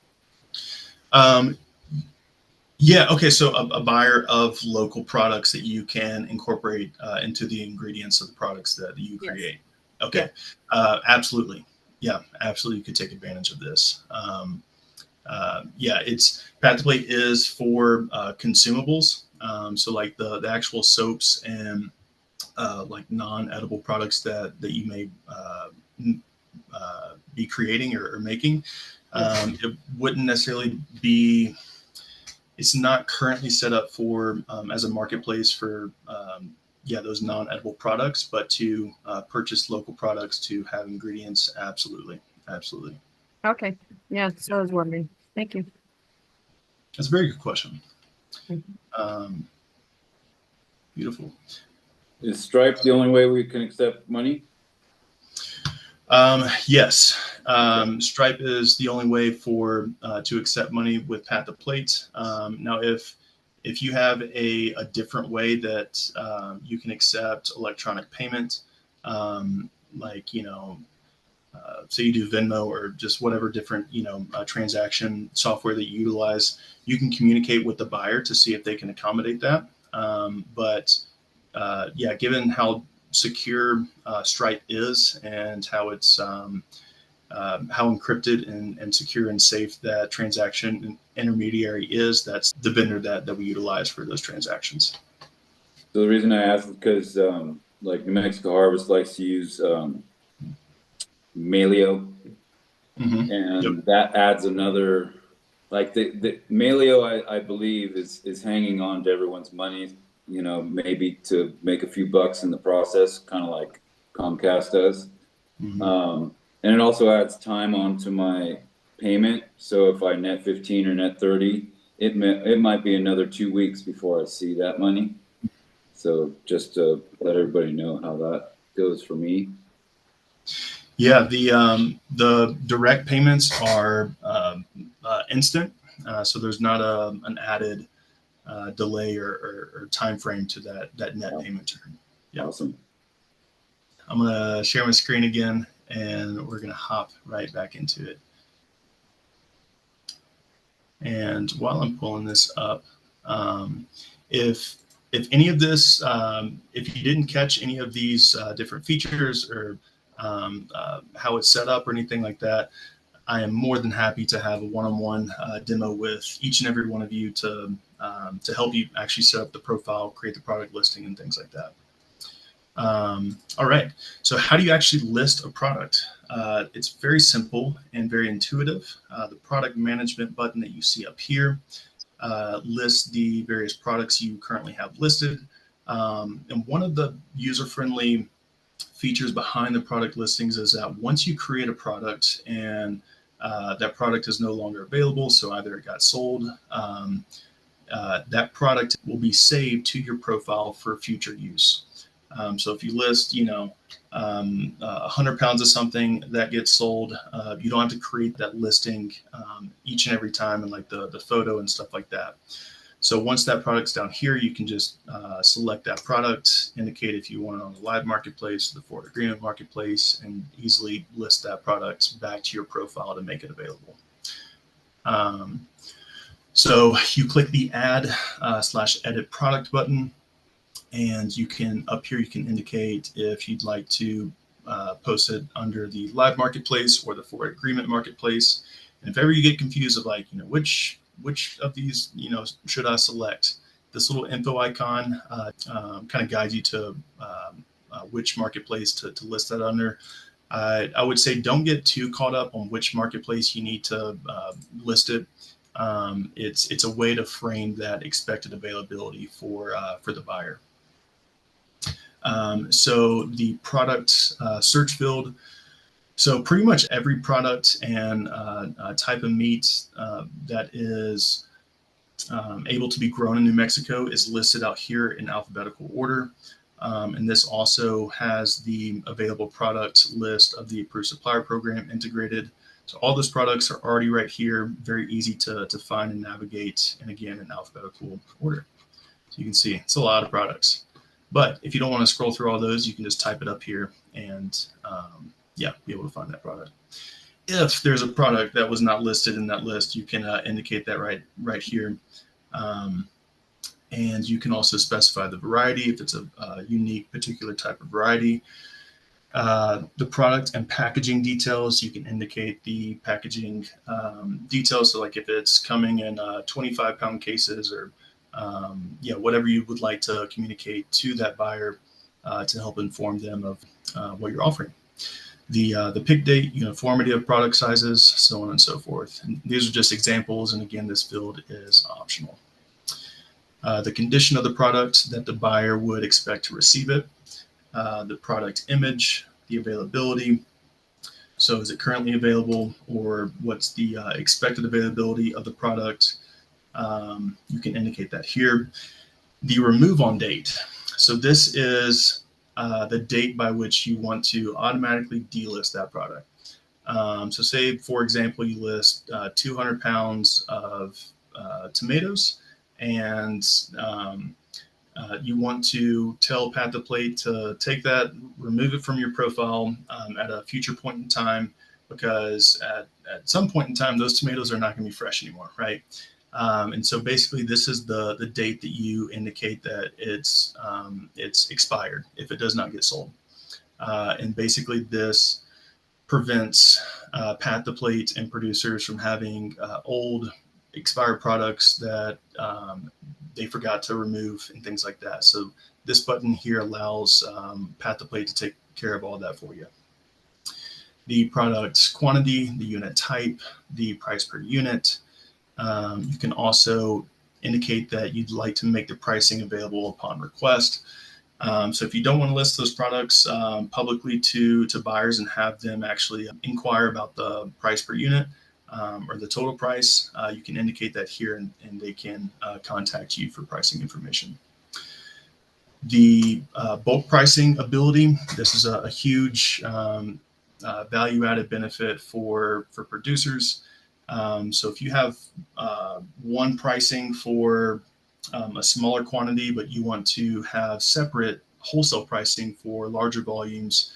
Yeah. Okay. So a buyer of local products that you can incorporate into the ingredients of the products that you create. Yes. Okay. Yeah. Absolutely. Yeah. Absolutely. You could take advantage of this. It's Pat the Plate is for consumables. So like the actual soaps and like non-edible products that you may be creating or making. It wouldn't necessarily be. It's not currently set up for as a marketplace for those non-edible products, but to purchase local products to have ingredients. Absolutely. Okay. Yeah. So I was wondering. Thank you. That's a very good question. Beautiful. Is Stripe the only way we can accept money? Yes. Stripe is the only way to accept money with Pat the Plate. Now, if If you have a different way that you can accept electronic payment, like, so you do Venmo or just whatever different, transaction software that you utilize, you can communicate with the buyer to see if they can accommodate that. Yeah, given how secure Stripe is and how it's how encrypted and secure and safe that transaction intermediary is, that's the vendor that we utilize for those transactions. So the reason I asked is because like New Mexico Harvest likes to use Malio, Mm-hmm. and Yep. that adds another, like the Malio, I believe is hanging on to everyone's money, maybe to make a few bucks in the process, kind of like Comcast does. Mm-hmm. And it also adds time onto my payment. So if I net 15 or net 30, it might be another 2 weeks before I see that money. So just to let everybody know how that goes for me. Yeah, the direct payments are instant, so there's not an added delay or time frame to that net payment term. Yeah. Awesome. I'm gonna share my screen again, and we're gonna hop right back into it. And while I'm pulling this up, if any of this, if you didn't catch any of these different features or how it's set up or anything like that, I am more than happy to have a one-on-one demo with each and every one of you to help you actually set up the profile, create the product listing, and things like that. All right, so how do you actually list a product? It's very simple and very intuitive. The product management button that you see up here lists the various products you currently have listed. And one of the user-friendly features behind the product listings is that once you create a product and that product is no longer available, so either it got sold, that product will be saved to your profile for future use. So if you list, 100 pounds of something that gets sold, you don't have to create that listing each and every time, and like the photo and stuff like that. So once that product's down here, you can just select that product, indicate if you want it on the live marketplace, the forward agreement marketplace, and easily list that product back to your profile to make it available. So you click the add / edit product button, and you can, up here, you can indicate if you'd like to post it under the live marketplace or the forward agreement marketplace. And if ever you get confused of like, which of these, should I select, this little info icon kind of guides you to which marketplace to list that under. I would say don't get too caught up on which marketplace you need to list it. It's a way to frame that expected availability for the buyer. So the product search field. So pretty much every product and type of meat that is able to be grown in New Mexico is listed out here in alphabetical order. And this also has the available product list of the approved supplier program integrated. So all those products are already right here, very easy to find and navigate, and again, in alphabetical order. So you can see it's a lot of products. But if you don't want to scroll through all those, you can just type it up here and be able to find that product. If there's a product that was not listed in that list, you can indicate that right here. And you can also specify the variety if it's a unique particular type of variety. The product and packaging details, you can indicate the packaging details. So like if it's coming in 25-pound cases or whatever you would like to communicate to that buyer to help inform them of what you're offering. The pick date, uniformity of product sizes, so on and so forth. And these are just examples, and again, this field is optional. The condition of the product that the buyer would expect to receive it, the product image, the availability. So is it currently available, or what's the expected availability of the product? You can indicate that here. The remove on date. So this is the date by which you want to automatically delist that product. So say, for example, you list 200 pounds of tomatoes, and you want to tell Pat the Plate to take that, remove it from your profile at a future point in time, because at some point in time, those tomatoes are not going to be fresh anymore, right? And so basically, this is the date that you indicate that it's expired if it does not get sold. And basically, this prevents Pat the Plate and producers from having old expired products that they forgot to remove and things like that. So this button here allows Pat the Plate to take care of all that for you. The product quantity, the unit type, the price per unit. You can also indicate that you'd like to make the pricing available upon request. So if you don't want to list those products publicly to buyers and have them actually inquire about the price per unit or the total price, you can indicate that here, and they can contact you for pricing information. The bulk pricing ability, this is a huge value-added benefit for producers. So if you have one pricing for a smaller quantity, but you want to have separate wholesale pricing for larger volumes,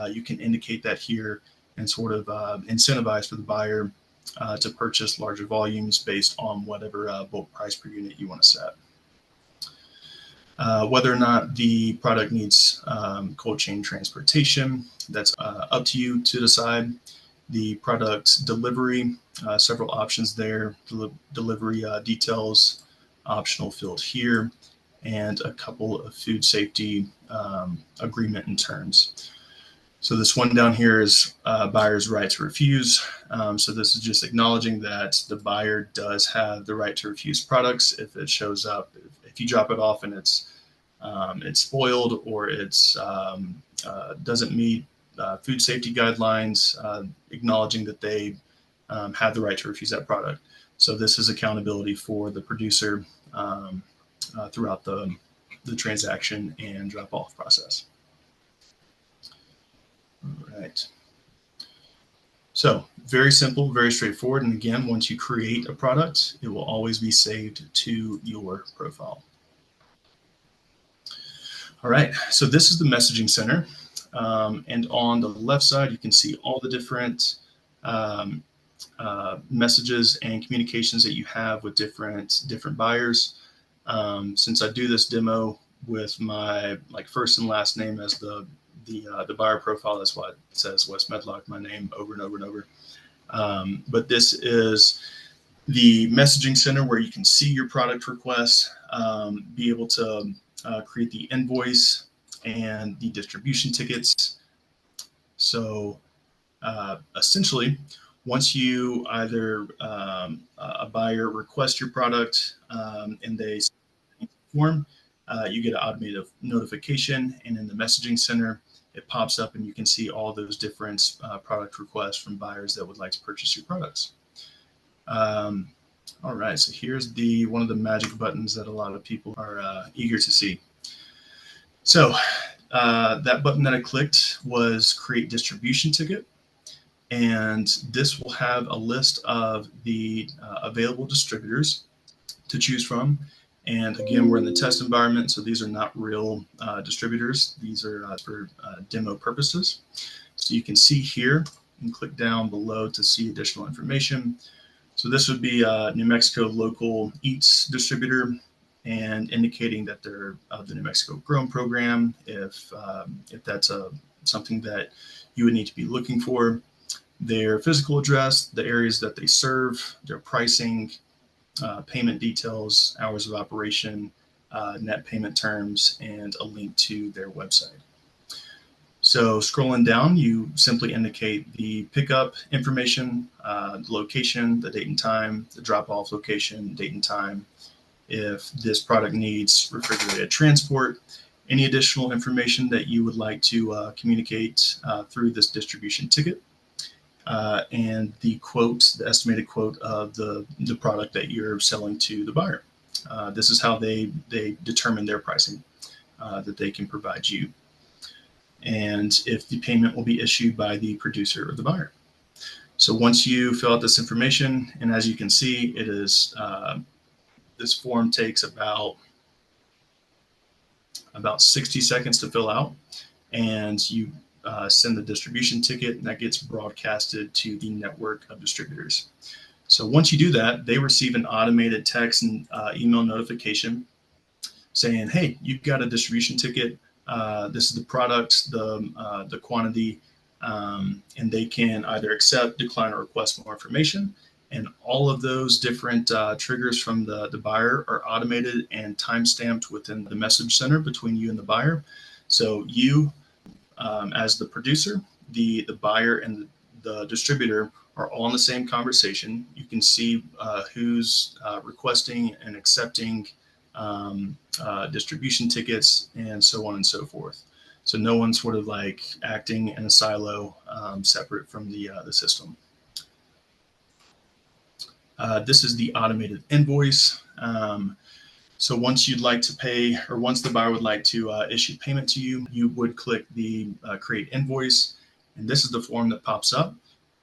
you can indicate that here and sort of incentivize for the buyer to purchase larger volumes based on whatever bulk price per unit you want to set. Whether or not the product needs cold chain transportation, that's up to you to decide. The product delivery, several options there, delivery details, optional field here, and a couple of food safety agreement and terms. So this one down here is buyer's right to refuse. So this is just acknowledging that the buyer does have the right to refuse products if it shows up. If you drop it off and it's spoiled or it's doesn't meet food safety guidelines, acknowledging that they have the right to refuse that product. So this is accountability for the producer throughout the transaction and drop-off process. All right. So very simple, very straightforward. And again, once you create a product, it will always be saved to your profile. All right, so this is the messaging center. And on the left side, you can see all the different messages and communications that you have with different buyers. Since I do this demo with my first and last name as the buyer profile, that's why it says Wes Medlock, my name, over and over and over. But this is the messaging center where you can see your product requests, be able to create the invoice and the distribution tickets. So essentially, once you either a buyer requests your product and they form, you get an automated notification, and in the messaging center, it pops up and you can see all those different product requests from buyers that would like to purchase your products. All right, so here's one of the magic buttons that a lot of people are eager to see. So that button that I clicked was create distribution ticket. And this will have a list of the available distributors to choose from. And again, we're in the test environment, so these are not real distributors. These are for demo purposes. So you can see here and click down below to see additional information. So this would be a New Mexico local eats distributor, and indicating that they're of the New Mexico Grown Program, if that's something that you would need to be looking for. Their physical address, the areas that they serve, their pricing, payment details, hours of operation, net payment terms, and a link to their website. So scrolling down, you simply indicate the pickup information, the location, the date and time, the drop-off location, date and time, if this product needs refrigerated transport, any additional information that you would like to communicate through this distribution ticket, and the quote, the estimated quote of the product that you're selling to the buyer. This is how they determine their pricing that they can provide you, and if the payment will be issued by the producer or the buyer. So once you fill out this information, and as you can see, it is This form takes about 60 seconds to fill out, and you send the distribution ticket, and that gets broadcasted to the network of distributors. So once you do that, they receive an automated text and email notification saying, "Hey, you've got a distribution ticket. This is the product, the quantity," and they can either accept, decline, or request more information. And all of those different triggers from the buyer are automated and time-stamped within the message center between you and the buyer. So you, as the producer, the buyer, and the distributor are all in the same conversation. You can see who's requesting and accepting distribution tickets, and so on and so forth. So no one's sort of like acting in a silo separate from the system. This is the automated invoice. So once you'd like to pay, or once the buyer would like to issue payment to you, you would click the create invoice, and this is the form that pops up.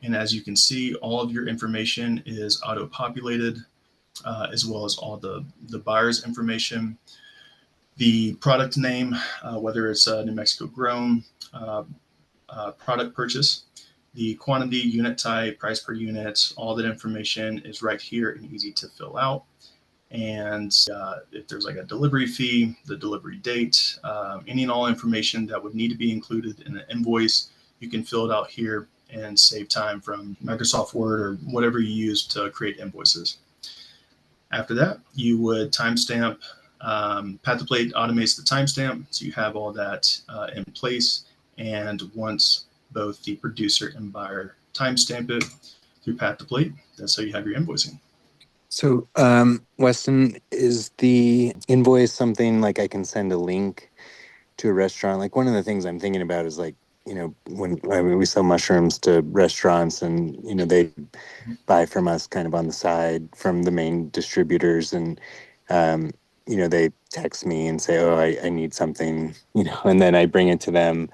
And as you can see, all of your information is auto-populated, as well as all the buyer's information, the product name, whether it's New Mexico grown, product purchase, the quantity, unit type, price per unit, all that information is right here and easy to fill out. And if there's like a delivery fee, the delivery date, any and all information that would need to be included in the invoice, you can fill it out here and save time from Microsoft Word or whatever you use to create invoices. After that, you would timestamp. Pat the Plate automates the timestamp, so you have all that in place. And once both the producer and buyer timestamp it through Pat the Plate, that's how you have your invoicing. So, Weston, is the invoice something like I can send a link to a restaurant? Like, one of the things I'm thinking about is like, when we sell mushrooms to restaurants, and they buy from us kind of on the side from the main distributors, and they text me and say, "Oh, I need something," and then I bring it to them,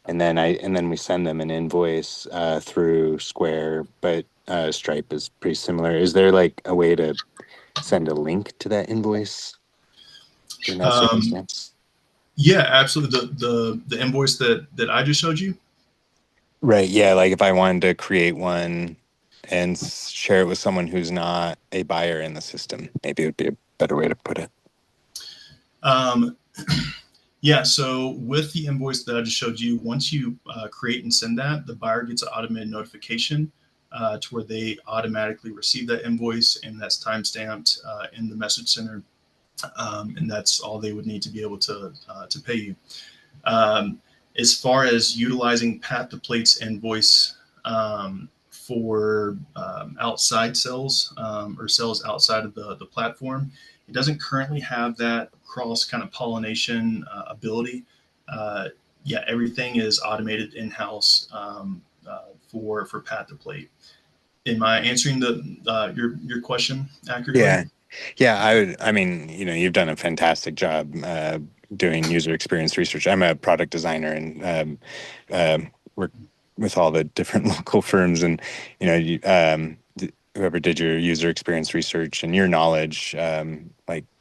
and then we send them an invoice through Square, but Stripe is pretty similar. Is there like a way to send a link to that invoice in that circumstance? Yeah, absolutely. The invoice that I just showed you. Right. Yeah. Like if I wanted to create one and share it with someone who's not a buyer in the system, maybe it would be a better way to put it. Yeah, so with the invoice that I just showed you, once you create and send that, the buyer gets an automated notification to where they automatically receive that invoice, and that's timestamped in the message center, and that's all they would need to be able to pay you. As far as utilizing Pat the Plate's invoice for outside sales or sales outside of the platform, it doesn't currently have that cross kind of pollination ability. Yeah, everything is automated in-house for Pat the Plate. Am I answering your question accurately? Yeah. I mean, you've done a fantastic job doing user experience research. I'm a product designer and work with all the different local firms, and whoever did your user experience research and your knowledge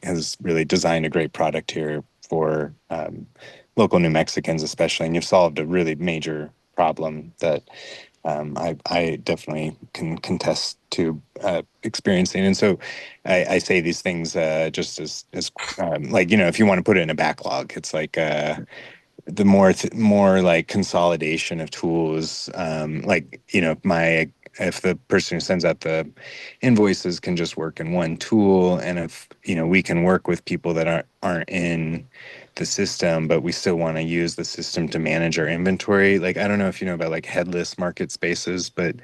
has really designed a great product here for local New Mexicans especially, and you've solved a really major problem that I definitely can contest to experiencing. And so I say these things just as if you want to put it in a backlog, it's like the more like consolidation of tools, if the person who sends out the invoices can just work in one tool, and if we can work with people that aren't in the system, but we still want to use the system to manage our inventory. Like, I don't know if you know about like headless market spaces, but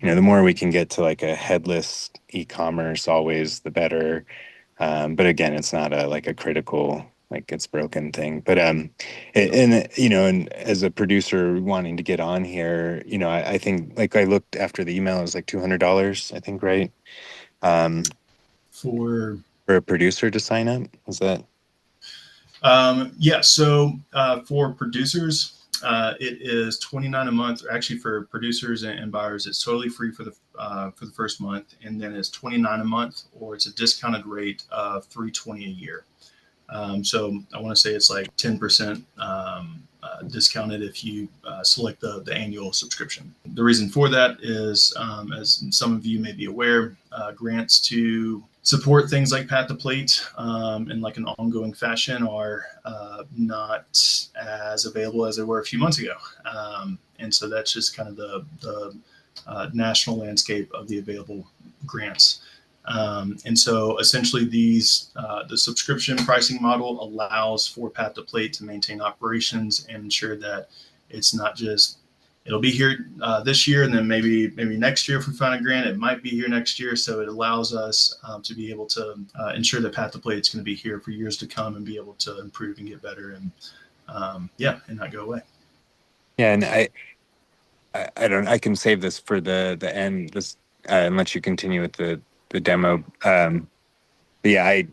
the more we can get to like a headless e-commerce, always the better. But again, it's not a critical, like it's broken thing. But and as a producer wanting to get on here, I think, like, I looked after the email, it was like $200, I think, right? For a producer to sign up, is that? Yeah, so for producers, It is $29 a month. Actually, for producers and buyers, it's totally free for the first month, and then it's $29 a month, or it's a discounted rate of $320 a year. So I want to say it's like 10% discounted if you select the annual subscription. The reason for that is, as some of you may be aware, grants to support things like Pat the Plate in like an ongoing fashion are not as available as they were a few months ago. And so that's just kind of the national landscape of the available grants. And so essentially the subscription pricing model allows for Pat the Plate to maintain operations and ensure that it's not just, it'll be here this year, and then maybe next year if we find a grant, it might be here next year. So it allows us to be able to ensure that Pat the Plate is going to be here for years to come and be able to improve and get better and and not go away. Yeah, and I can save this for the end, this and let you continue with the demo. But yeah, I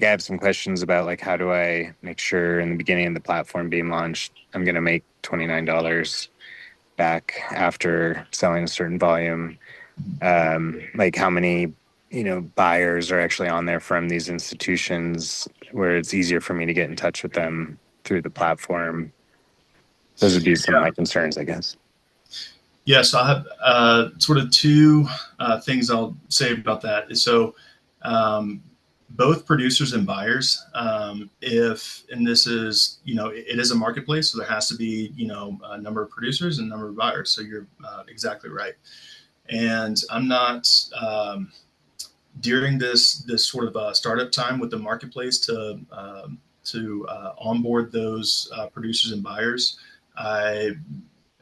have some questions about like how do I make sure in the beginning of the platform being launched, I'm going to make $29 back after selling a certain volume. Like how many buyers are actually on there from these institutions where it's easier for me to get in touch with them through the platform. Those would be some of my concerns, I guess. Yeah, so I have sort of two things I'll say about that. So both producers and buyers, and this is, it is a marketplace, so there has to be, a number of producers and a number of buyers. So you're exactly right. And I'm not, during this sort of startup time with the marketplace to onboard those producers and buyers,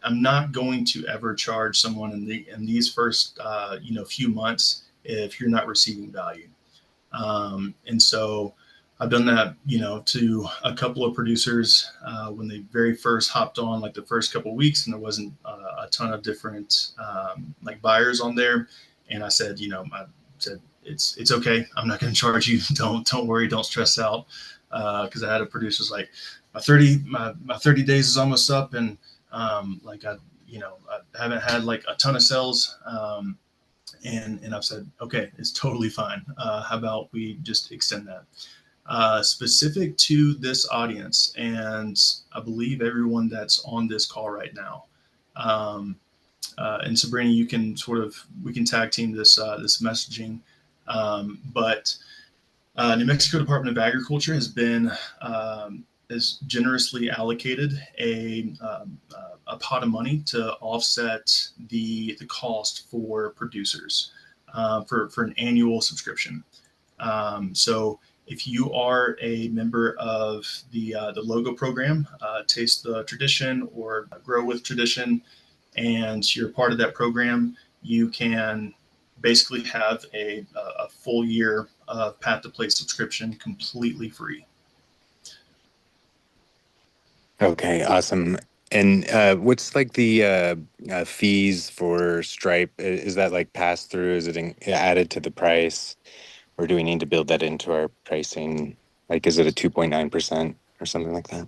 I'm not going to ever charge someone in these first few months if you're not receiving value. And so I've done that to a couple of producers when they very first hopped on, like the first couple of weeks, and there wasn't a ton of different like buyers on there. And I said, it's okay. I'm not going to charge you. Don't worry. Don't stress out. Because I had a producer's like, my 30 days is almost up, and I haven't had like a ton of sales. And I've said, okay, it's totally fine. How about we just extend that? Specific to this audience, and I believe everyone that's on this call right now. And Sabrina, we can tag team this messaging. But New Mexico Department of Agriculture has generously allocated a pot of money to offset the cost for producers for an annual subscription. So if you are a member of the logo program, Taste the Tradition or Grow with Tradition, and you're part of that program, you can basically have a full year of Pat the Plate subscription completely free. Okay, awesome. And what's like the fees for Stripe? Is that like passed through? Is it added to the price, or do we need to build that into our pricing? Like, is it a 2.9% or something like that?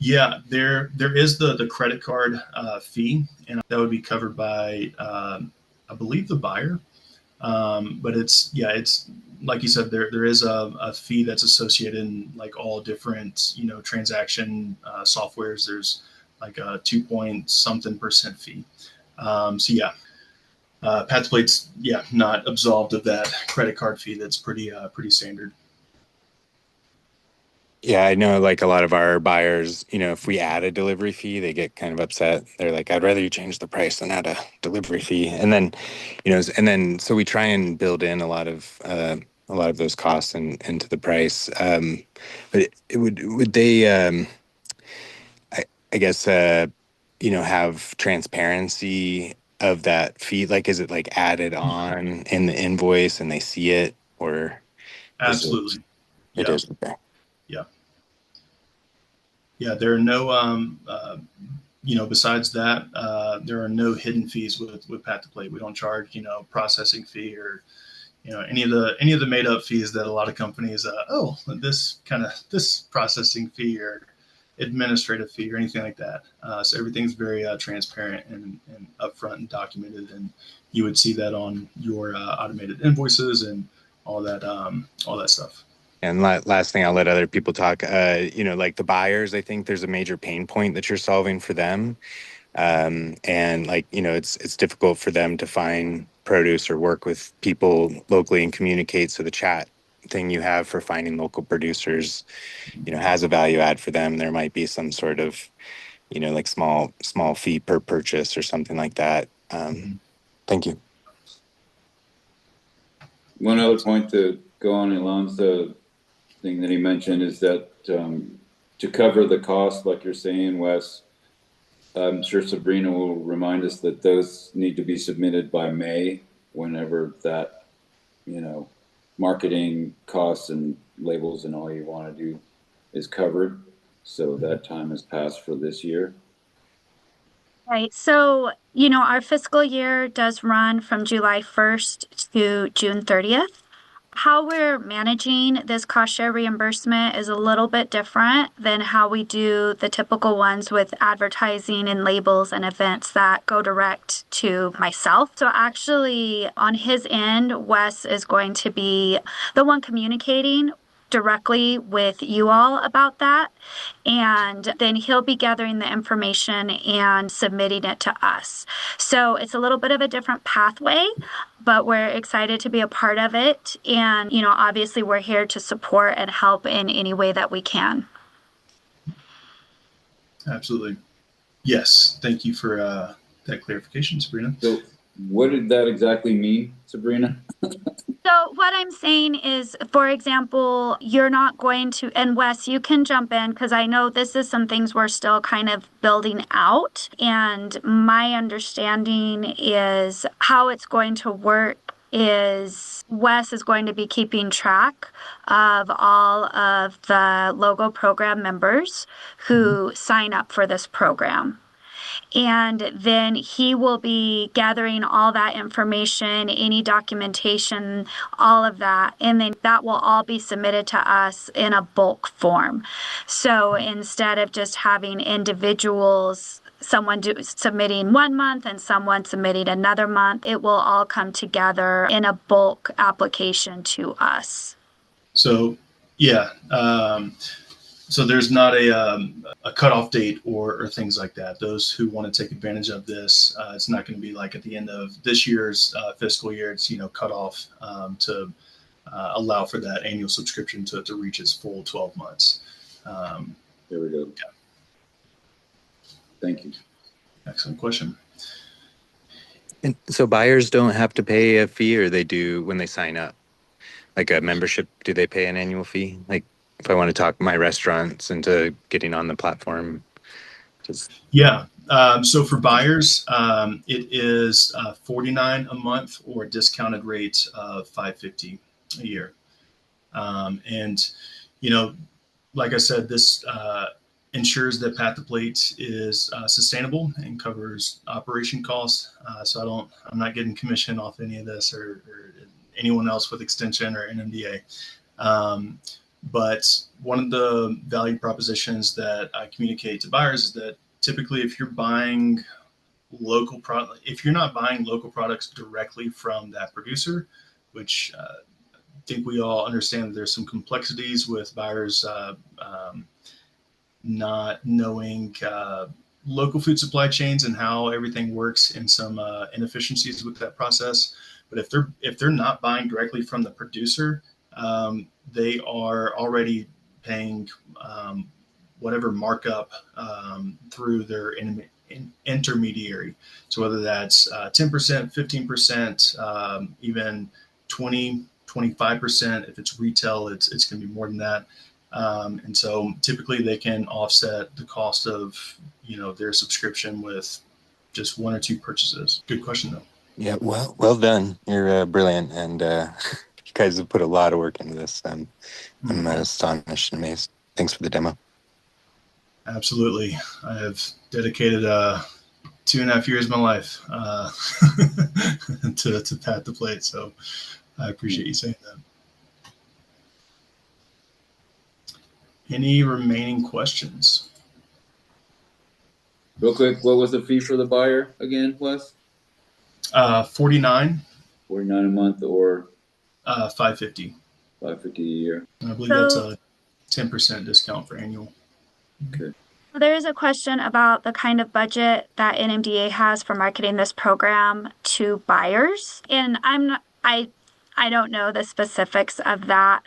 Yeah, there is the credit card fee, and that would be covered by I believe the buyer. But it's like you said, there is a fee that's associated in like all different transaction softwares. There's like a 2-point-something% fee. Pat the Plate's not absolved of that credit card fee. That's pretty standard. Yeah, I know like a lot of our buyers, if we add a delivery fee, they get kind of upset. They're like, I'd rather you change the price than add a delivery fee. And then, so we try and build in a lot of those costs into the price. But would they, I guess, have transparency of that fee? Like, is it like added on in the invoice and they see it, or? Absolutely. It is. Okay. Yeah, there are no, besides that, there are no hidden fees with Pat the Plate. We don't charge, processing fee or, any of the made up fees that a lot of companies, this processing fee or, administrative fee or anything like that. So everything's very transparent and upfront and documented, and you would see that on your automated invoices and all that stuff. And last thing, I'll let other people talk. Like the buyers, I think there's a major pain point that you're solving for them. And it's difficult for them to find produce or work with people locally and communicate. So the chat thing you have for finding local producers, has a value add for them. There might be some sort of, like small fee per purchase or something like that. Thank you. One other point to go on Elon's thing that he mentioned is that to cover the cost, like you're saying, Wes, I'm sure Sabrina will remind us that those need to be submitted by May, whenever that, marketing costs and labels and all you want to do is covered. So that time has passed for this year. Right. So, our fiscal year does run from July 1st to June 30th. How we're managing this cost share reimbursement is a little bit different than how we do the typical ones with advertising and labels and events that go direct to myself. So actually, on his end, Wes is going to be the one communicating directly with you all about that. And then he'll be gathering the information and submitting it to us. So it's a little bit of a different pathway, but we're excited to be a part of it. And, obviously we're here to support and help in any way that we can. Absolutely. Yes. Thank you for that clarification, Sabrina. So what did that exactly mean, Sabrina? So what I'm saying is, for example, you're not going to, and Wes, you can jump in because I know this is some things we're still kind of building out. And my understanding is how it's going to work is Wes is going to be keeping track of all of the logo program members who sign up for this program. And then he will be gathering all that information, any documentation, all of that. And then that will all be submitted to us in a bulk form. So instead of just having individuals, submitting 1 month and someone submitting another month, it will all come together in a bulk application to us. So, yeah. So there's not a cutoff date or things like that. Those who want to take advantage of this, it's not going to be like at the end of this year's fiscal year. It's cut off to allow for that annual subscription to reach its full 12 months. There we go. Yeah. Thank you. Excellent question. And so buyers don't have to pay a fee, or they do when they sign up? Like a membership, do they pay an annual fee? Like if I want to talk my restaurants into getting on the platform? Yeah. So for buyers, it is $49 a month or a discounted rate of $550 a year. And, like I said, this ensures that Path to Plate is sustainable and covers operation costs. So I'm not getting commission off any of this or anyone else with extension or NMDA. But one of the value propositions that I communicate to buyers is that typically if you're buying if you're not buying local products directly from that producer, which I think we all understand that there's some complexities with buyers not knowing local food supply chains and how everything works, and some inefficiencies with that process. But if they're not buying directly from the producer, they are already paying whatever markup through their intermediary. So whether that's 10%, 15%, even 20, 25%, if it's retail, it's going to be more than that. And so typically they can offset the cost of, their subscription with just 1 or 2 purchases. Good question though. Yeah, well done. You're brilliant, and you guys have put a lot of work into this. I'm astonished and amazed. Thanks for the demo. Absolutely. I have dedicated 2.5 years of my life to Path to Plate, so I appreciate you saying that. Any remaining questions? Real quick, what was the fee for the buyer again, Wes? 49, 49 a month or 550. 550 a year. And I believe that's So a 10% discount for annual. Okay. there is a question about the kind of budget that NMDA has for marketing this program to buyers. And I don't know the specifics of that.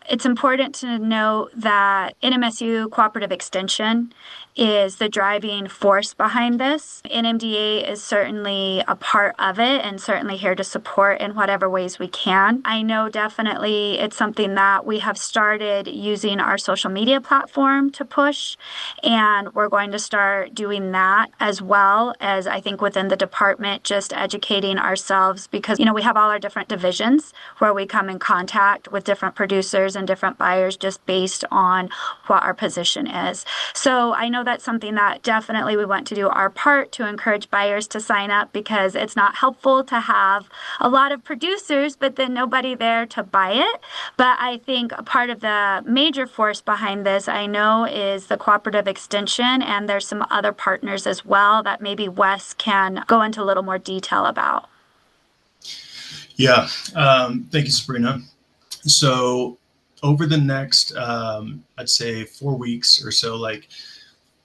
It's important to know that NMSU Cooperative Extension is the driving force behind this. NMDA is certainly a part of it and certainly here to support in whatever ways we can. I know definitely it's something that we have started using our social media platform to push, and we're going to start doing that as well as I think within the department, just educating ourselves because, we have all our different divisions where we come in contact with different producers and different buyers just based on what our position is. So I know that's something that definitely we want to do our part to encourage buyers to sign up because it's not helpful to have a lot of producers, but then nobody there to buy it. But I think a part of the major force behind this, I know, is the cooperative extension, and there's some other partners as well that maybe Wes can go into a little more detail about. Yeah. Thank you, Sabrina. So over the next, I'd say 4 weeks or so, like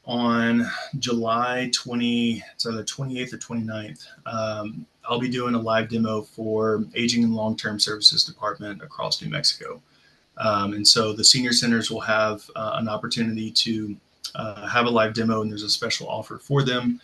on July 20, it's either 28th or 29th, I'll be doing a live demo for Aging and Long-Term Services Department across New Mexico. And so the senior centers will have an opportunity to have a live demo, and there's a special offer for them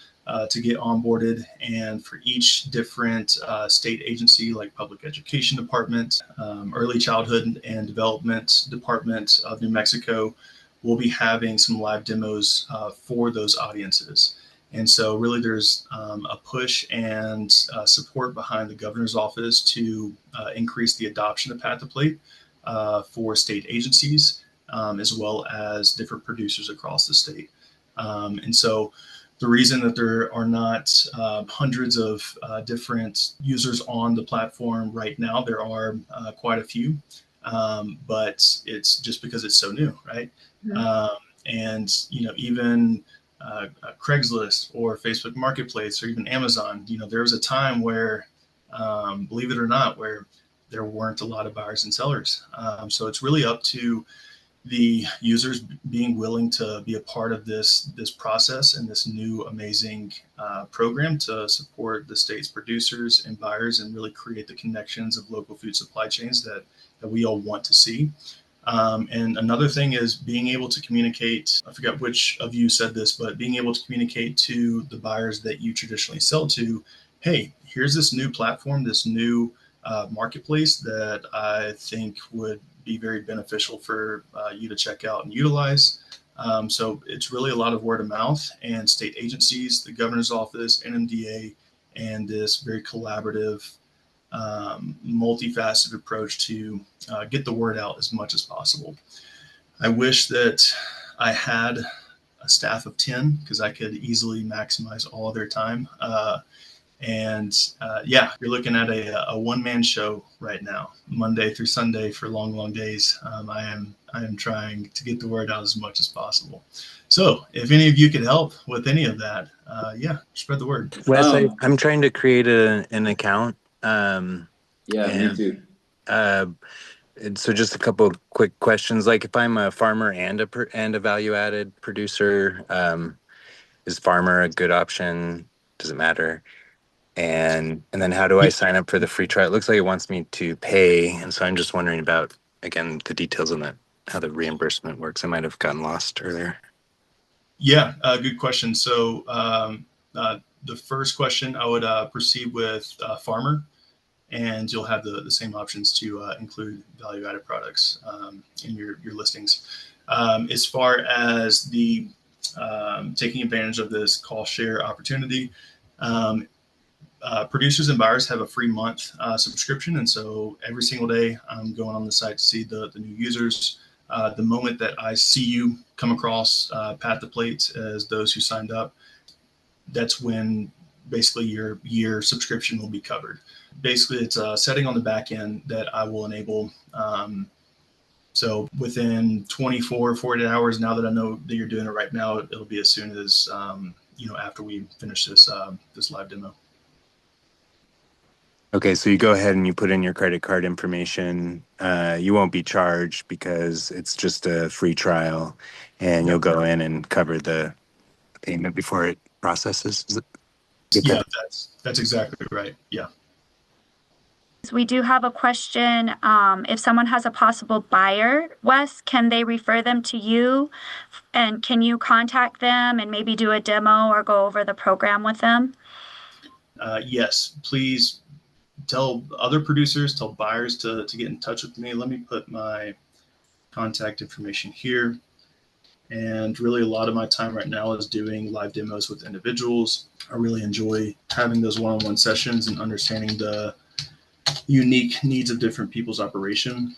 to get onboarded. And for each different state agency, like Public Education Department, Early Childhood and Development Department of New Mexico, we'll be having some live demos for those audiences. And so really there's a push and support behind the governor's office to increase the adoption of Pat the Plate for state agencies, as well as different producers across the state. And so the reason that there are not hundreds of different users on the platform right now, there are quite a few, but it's just because it's so new, right? Mm-hmm. And, even Craigslist or Facebook Marketplace or even Amazon, there was a time where, believe it or not, where there weren't a lot of buyers and sellers. So it's really up to the users being willing to be a part of this process and this new amazing program to support the state's producers and buyers and really create the connections of local food supply chains that we all want to see. And another thing is being able to communicate. I forgot which of you said this, but being able to communicate to the buyers that you traditionally sell to, hey, here's this new platform, this new marketplace that I think would be very beneficial for you to check out and utilize. So it's really a lot of word of mouth, and state agencies, the governor's office, NMDA, and this very collaborative, multifaceted approach to get the word out as much as possible. I wish that I had a staff of 10 because I could easily maximize all of their time. You're looking at a one-man show right now, Monday through Sunday for long, long days. I am trying to get the word out as much as possible. So if any of you could help with any of that, spread the word. Wes, I'm trying to create an account. Me too. So just a couple of quick questions. Like if I'm a farmer and a value-added producer, is farmer a good option? Does it matter? And then how do I sign up for the free trial? It looks like it wants me to pay. And so I'm just wondering about, again, the details on that, how the reimbursement works. I might have gotten lost earlier. Yeah, good question. So the first question, I would proceed with farmer, and you'll have the same options to include value-added products in your listings. As far as the taking advantage of this call share opportunity, producers and buyers have a free month subscription. And so every single day I'm going on the site to see the new users. The moment that I see you come across Pat the Plate as those who signed up, that's when basically your year subscription will be covered. Basically, it's a setting on the back end that I will enable So within 24, 48 hours, now that I know that you're doing it right now, it'll be as soon as, after we finish this live demo. Okay, so you go ahead and you put in your credit card information. You won't be charged because it's just a free trial, and you'll go in and cover the payment before it processes. Yeah, that's exactly right. Yeah. We do have a question. If someone has a possible buyer, Wes, can they refer them to you? And can you contact them and maybe do a demo or go over the program with them? Yes, please tell other producers, tell buyers to get in touch with me. Let me put my contact information here. And really, a lot of my time right now is doing live demos with individuals. I really enjoy having those one-on-one sessions and understanding the unique needs of different people's operation.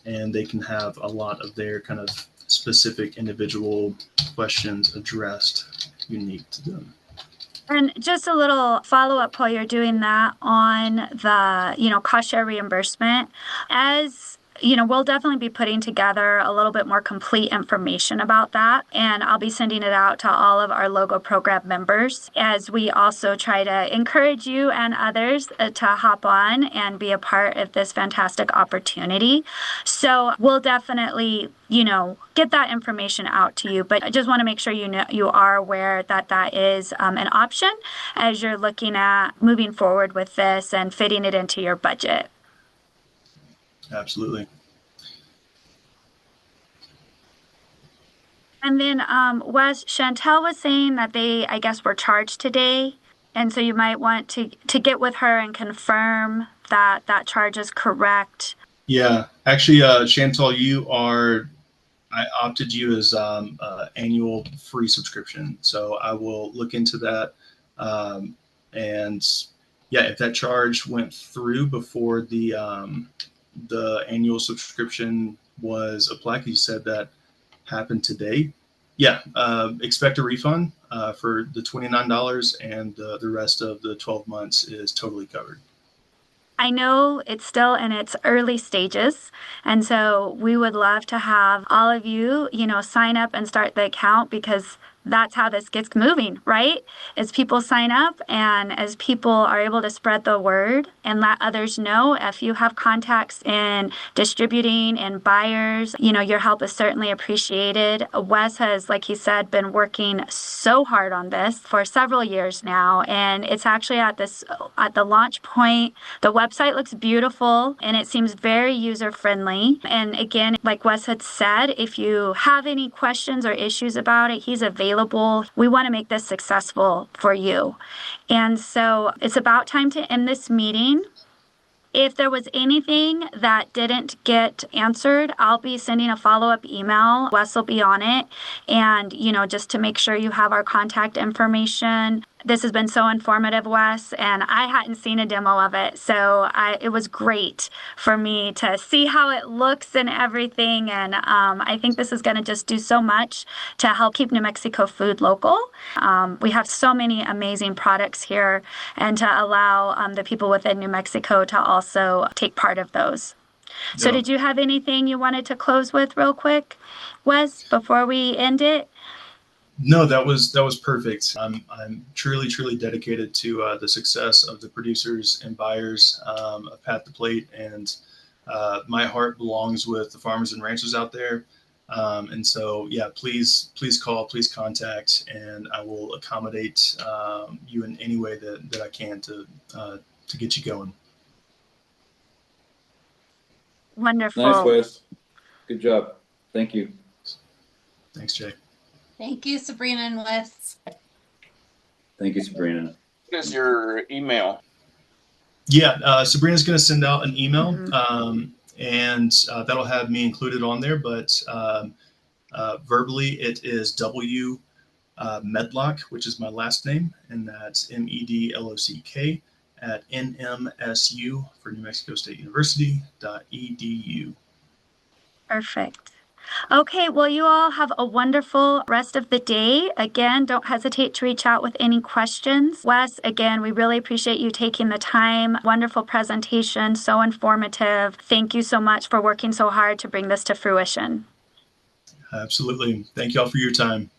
And they can have a lot of their kind of specific individual questions addressed unique to them. And just a little follow-up while you're doing that on the, cost share reimbursement. As we'll definitely be putting together a little bit more complete information about that. And I'll be sending it out to all of our logo program members as we also try to encourage you and others to hop on and be a part of this fantastic opportunity. So we'll definitely, get that information out to you. But I just want to make sure you are aware that that is an option as you're looking at moving forward with this and fitting it into your budget. Absolutely. And then Wes, Chantel was saying that they, I guess, were charged today. And so you might want to get with her and confirm that that charge is correct. Yeah, actually, Chantal, I opted you as annual free subscription. So I will look into that. And yeah, if that charge went through before the annual subscription was applied, you said that happened today. Yeah, expect a refund for the $29, and the rest of the 12 months is totally covered. I know it's still in its early stages, and so we would love to have all of you, sign up and start the account because that's how this gets moving, right? As people sign up and as people are able to spread the word and let others know, if you have contacts in distributing and buyers, your help is certainly appreciated. Wes has, like he said, been working so hard on this for several years now, and it's actually at the launch point. The website looks beautiful and it seems very user friendly. And again, like Wes had said, if you have any questions or issues about it, he's available. We want to make this successful for you. And so it's about time to end this meeting. If there was anything that didn't get answered, I'll be sending a follow-up email. Wes will be on it. And, just to make sure you have our contact information. This has been so informative, Wes, and I hadn't seen a demo of it. So it was great for me to see how it looks and everything. And I think this is going to just do so much to help keep New Mexico food local. We have so many amazing products here, and to allow the people within New Mexico to also take part of those. So did you have anything you wanted to close with real quick, Wes, before we end it? No, that was perfect. I'm truly dedicated to the success of the producers and buyers of Pat the Plate, and my heart belongs with the farmers and ranchers out there. And so, yeah, please call, please contact, and I will accommodate you in any way that I can to get you going. Wonderful. Nice, Wes. Good job. Thank you. Thanks, Jay. Thank you, Sabrina and Wes. Thank you, Sabrina. What is your email? Yeah, Sabrina's going to send out an email, and that'll have me included on there. But verbally, it is W Medlock, which is my last name, and that's MEDLOCK at NMSU for New Mexico State University.edu. Perfect. Okay, well, you all have a wonderful rest of the day. Again, don't hesitate to reach out with any questions. Wes, again, we really appreciate you taking the time. Wonderful presentation, so informative. Thank you so much for working so hard to bring this to fruition. Absolutely. Thank you all for your time.